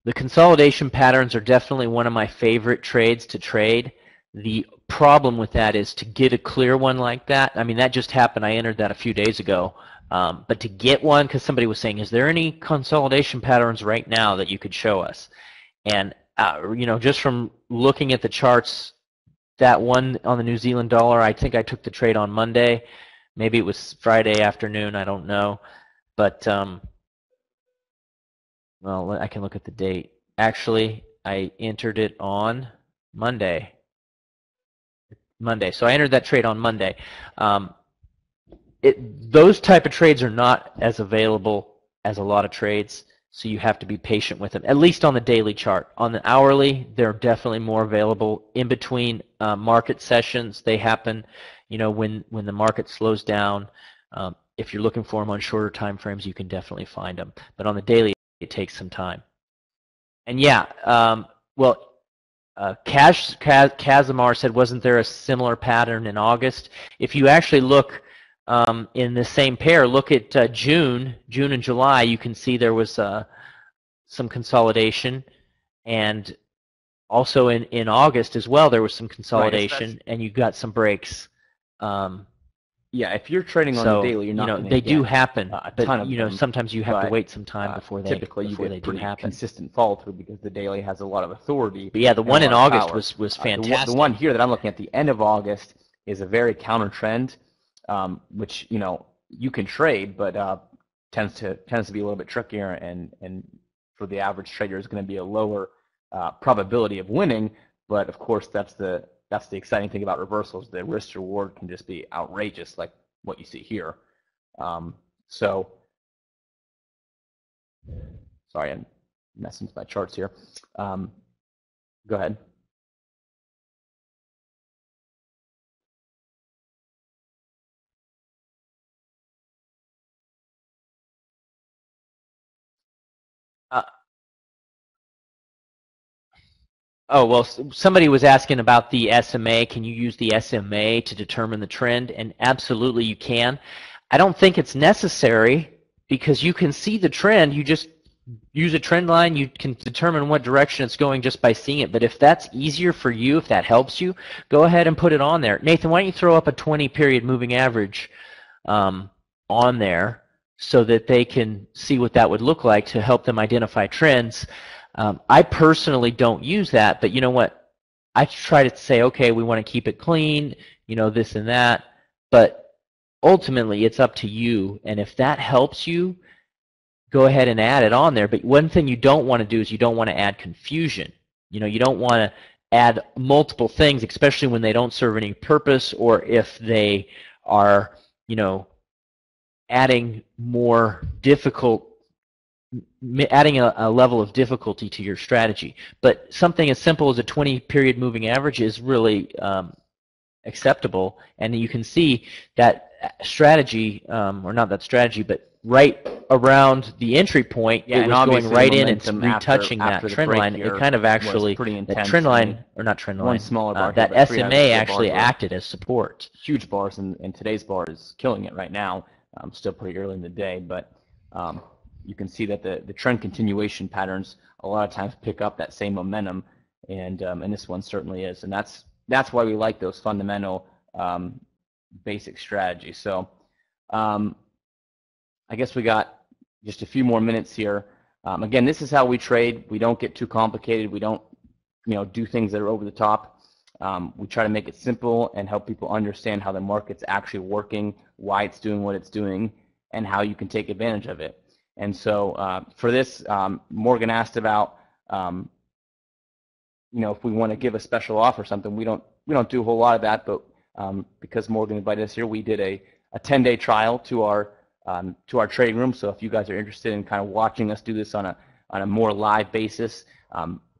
the consolidation patterns are definitely one of my favorite trades to trade. The problem with that is to get a clear one like that. I mean, that just happened. I entered that a few days ago. But to get one, because somebody was saying, is there any consolidation patterns right now that you could show us? And, you know, just from looking at the charts, that one on the New Zealand dollar, I think I took the trade on Monday. Maybe it was Friday afternoon. I don't know. But, well, I can look at the date. Actually, I entered it on Monday. So I entered that trade on Monday. Those type of trades are not as available as a lot of trades, so you have to be patient with them, at least on the daily chart. On the hourly, they're definitely more available. In between market sessions, they happen, you know, when the market slows down. If you're looking for them on shorter time frames, you can definitely find them. But on the daily, it takes some time. And yeah, well, Kazimar said, wasn't there a similar pattern in August? If you actually look in the same pair, look at June and July, you can see there was some consolidation. And also in August as well, there was some consolidation, and you got some breaks. Yeah, if you're trading on the daily, you're not going to they do happen, but you know, sometimes you have to wait some time before they do happen. Consistent follow through because the daily has a lot of authority. But yeah, the one in August was fantastic. The one here that I'm looking at the end of August is a very counter trend, which, you know, you can trade, but tends to be a little bit trickier, and for the average trader is going to be a lower probability of winning. But of course, that's the exciting thing about reversals. The risk to reward can just be outrageous, like what you see here. So, sorry, I'm messing with my charts here. Go ahead. Oh, well, somebody was asking about the SMA. Can you use the SMA to determine the trend? And absolutely you can. I don't think it's necessary because you can see the trend. You just use a trend line. You can determine what direction it's going just by seeing it. But if that's easier for you, if that helps you, go ahead and put it on there. Nathan, why don't you throw up a 20-period moving average on there so that they can see what that would look like to help them identify trends. I personally don't use that, but you know what? I try to say, okay, we want to keep it clean, you know, this and that, but ultimately it's up to you, and if that helps you, go ahead and add it on there. But one thing you don't want to do is you don't want to add confusion. You know, you don't want to add multiple things, especially when they don't serve any purpose, or if they are, you know, adding more difficult, adding a level of difficulty to your strategy. But something as simple as a 20-period moving average is really acceptable, and you can see that strategy, or not that strategy, but right around the entry point, it was going right in and retouching that trend line. It kind of actually, that trend line, or not trend line, that SMA actually acted as support. Huge bars, and today's bar is killing it right now. Still pretty early in the day, but you can see that the trend continuation patterns a lot of times pick up that same momentum, and this one certainly is, and that's why we like those fundamental basic strategies. So I guess we got just a few more minutes here. Again, this is how we trade. We don't get too complicated. We don't, do things that are over the top. We try to make it simple and help people understand how the market's actually working, why it's doing what it's doing, and how you can take advantage of it. And so for this, Morgan asked about, if we want to give a special offer or something. We don't do a whole lot of that, but because Morgan invited us here, we did a 10-day trial to our trading room. So if you guys are interested in kind of watching us do this on a more live basis,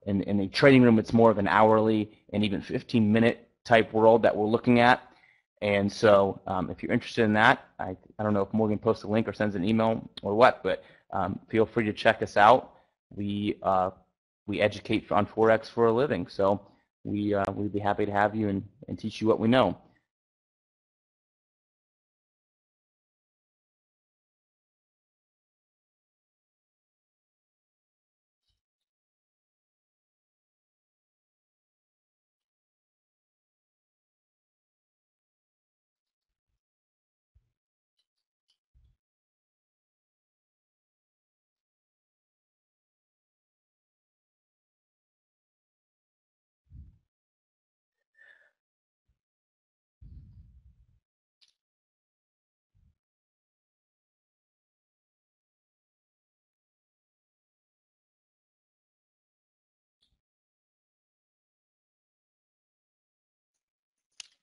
in the trading room, it's more of an hourly and even 15-minute type world that we're looking at. And so if you're interested in that, I don't know if Morgan posts a link or sends an email or what, but feel free to check us out. We educate on Forex for a living, so we'd be happy to have you and teach you what we know.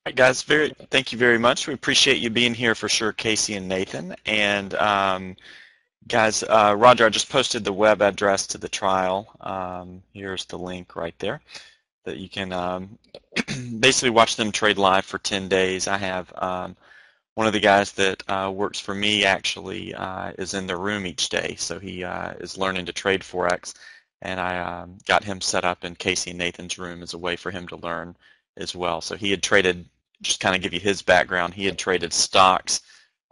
All right, guys, thank you very much. We appreciate you being here for sure, Casey and Nathan. And guys, Roger, I just posted the web address to the trial. Here's the link right there that you can basically watch them trade live for 10 days. I have one of the guys that works for me actually is in the room each day, so he is learning to trade Forex, and I got him set up in Casey and Nathan's room as a way for him to learn as well. So he had traded, just kind of give you his background, he had traded stocks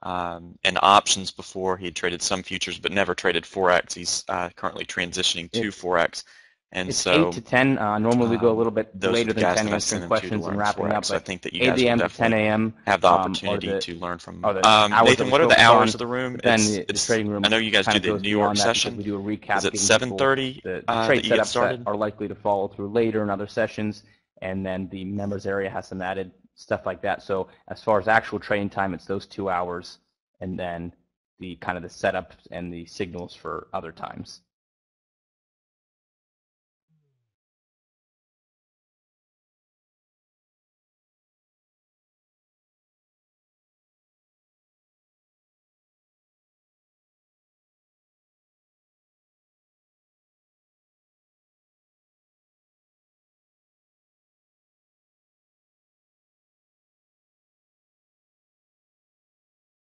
and options before. He had traded some futures but never traded Forex. He's currently transitioning to Forex. And it's so 8 to 10. Normally we go a little bit later than 10 answering questions and wrapping up. So I think that you 8 guys will a.m. to 10 a.m. have the opportunity to learn from. Nathan, what are the hours of the room? The trading room, I know you guys do the New York session. We do a recap. Is it 7:30? The trade setups that are likely to follow through later in other sessions, and then the members area has some added stuff like that. So as far as actual trading time, it's those 2 hours, and then the kind of the setup and the signals for other times.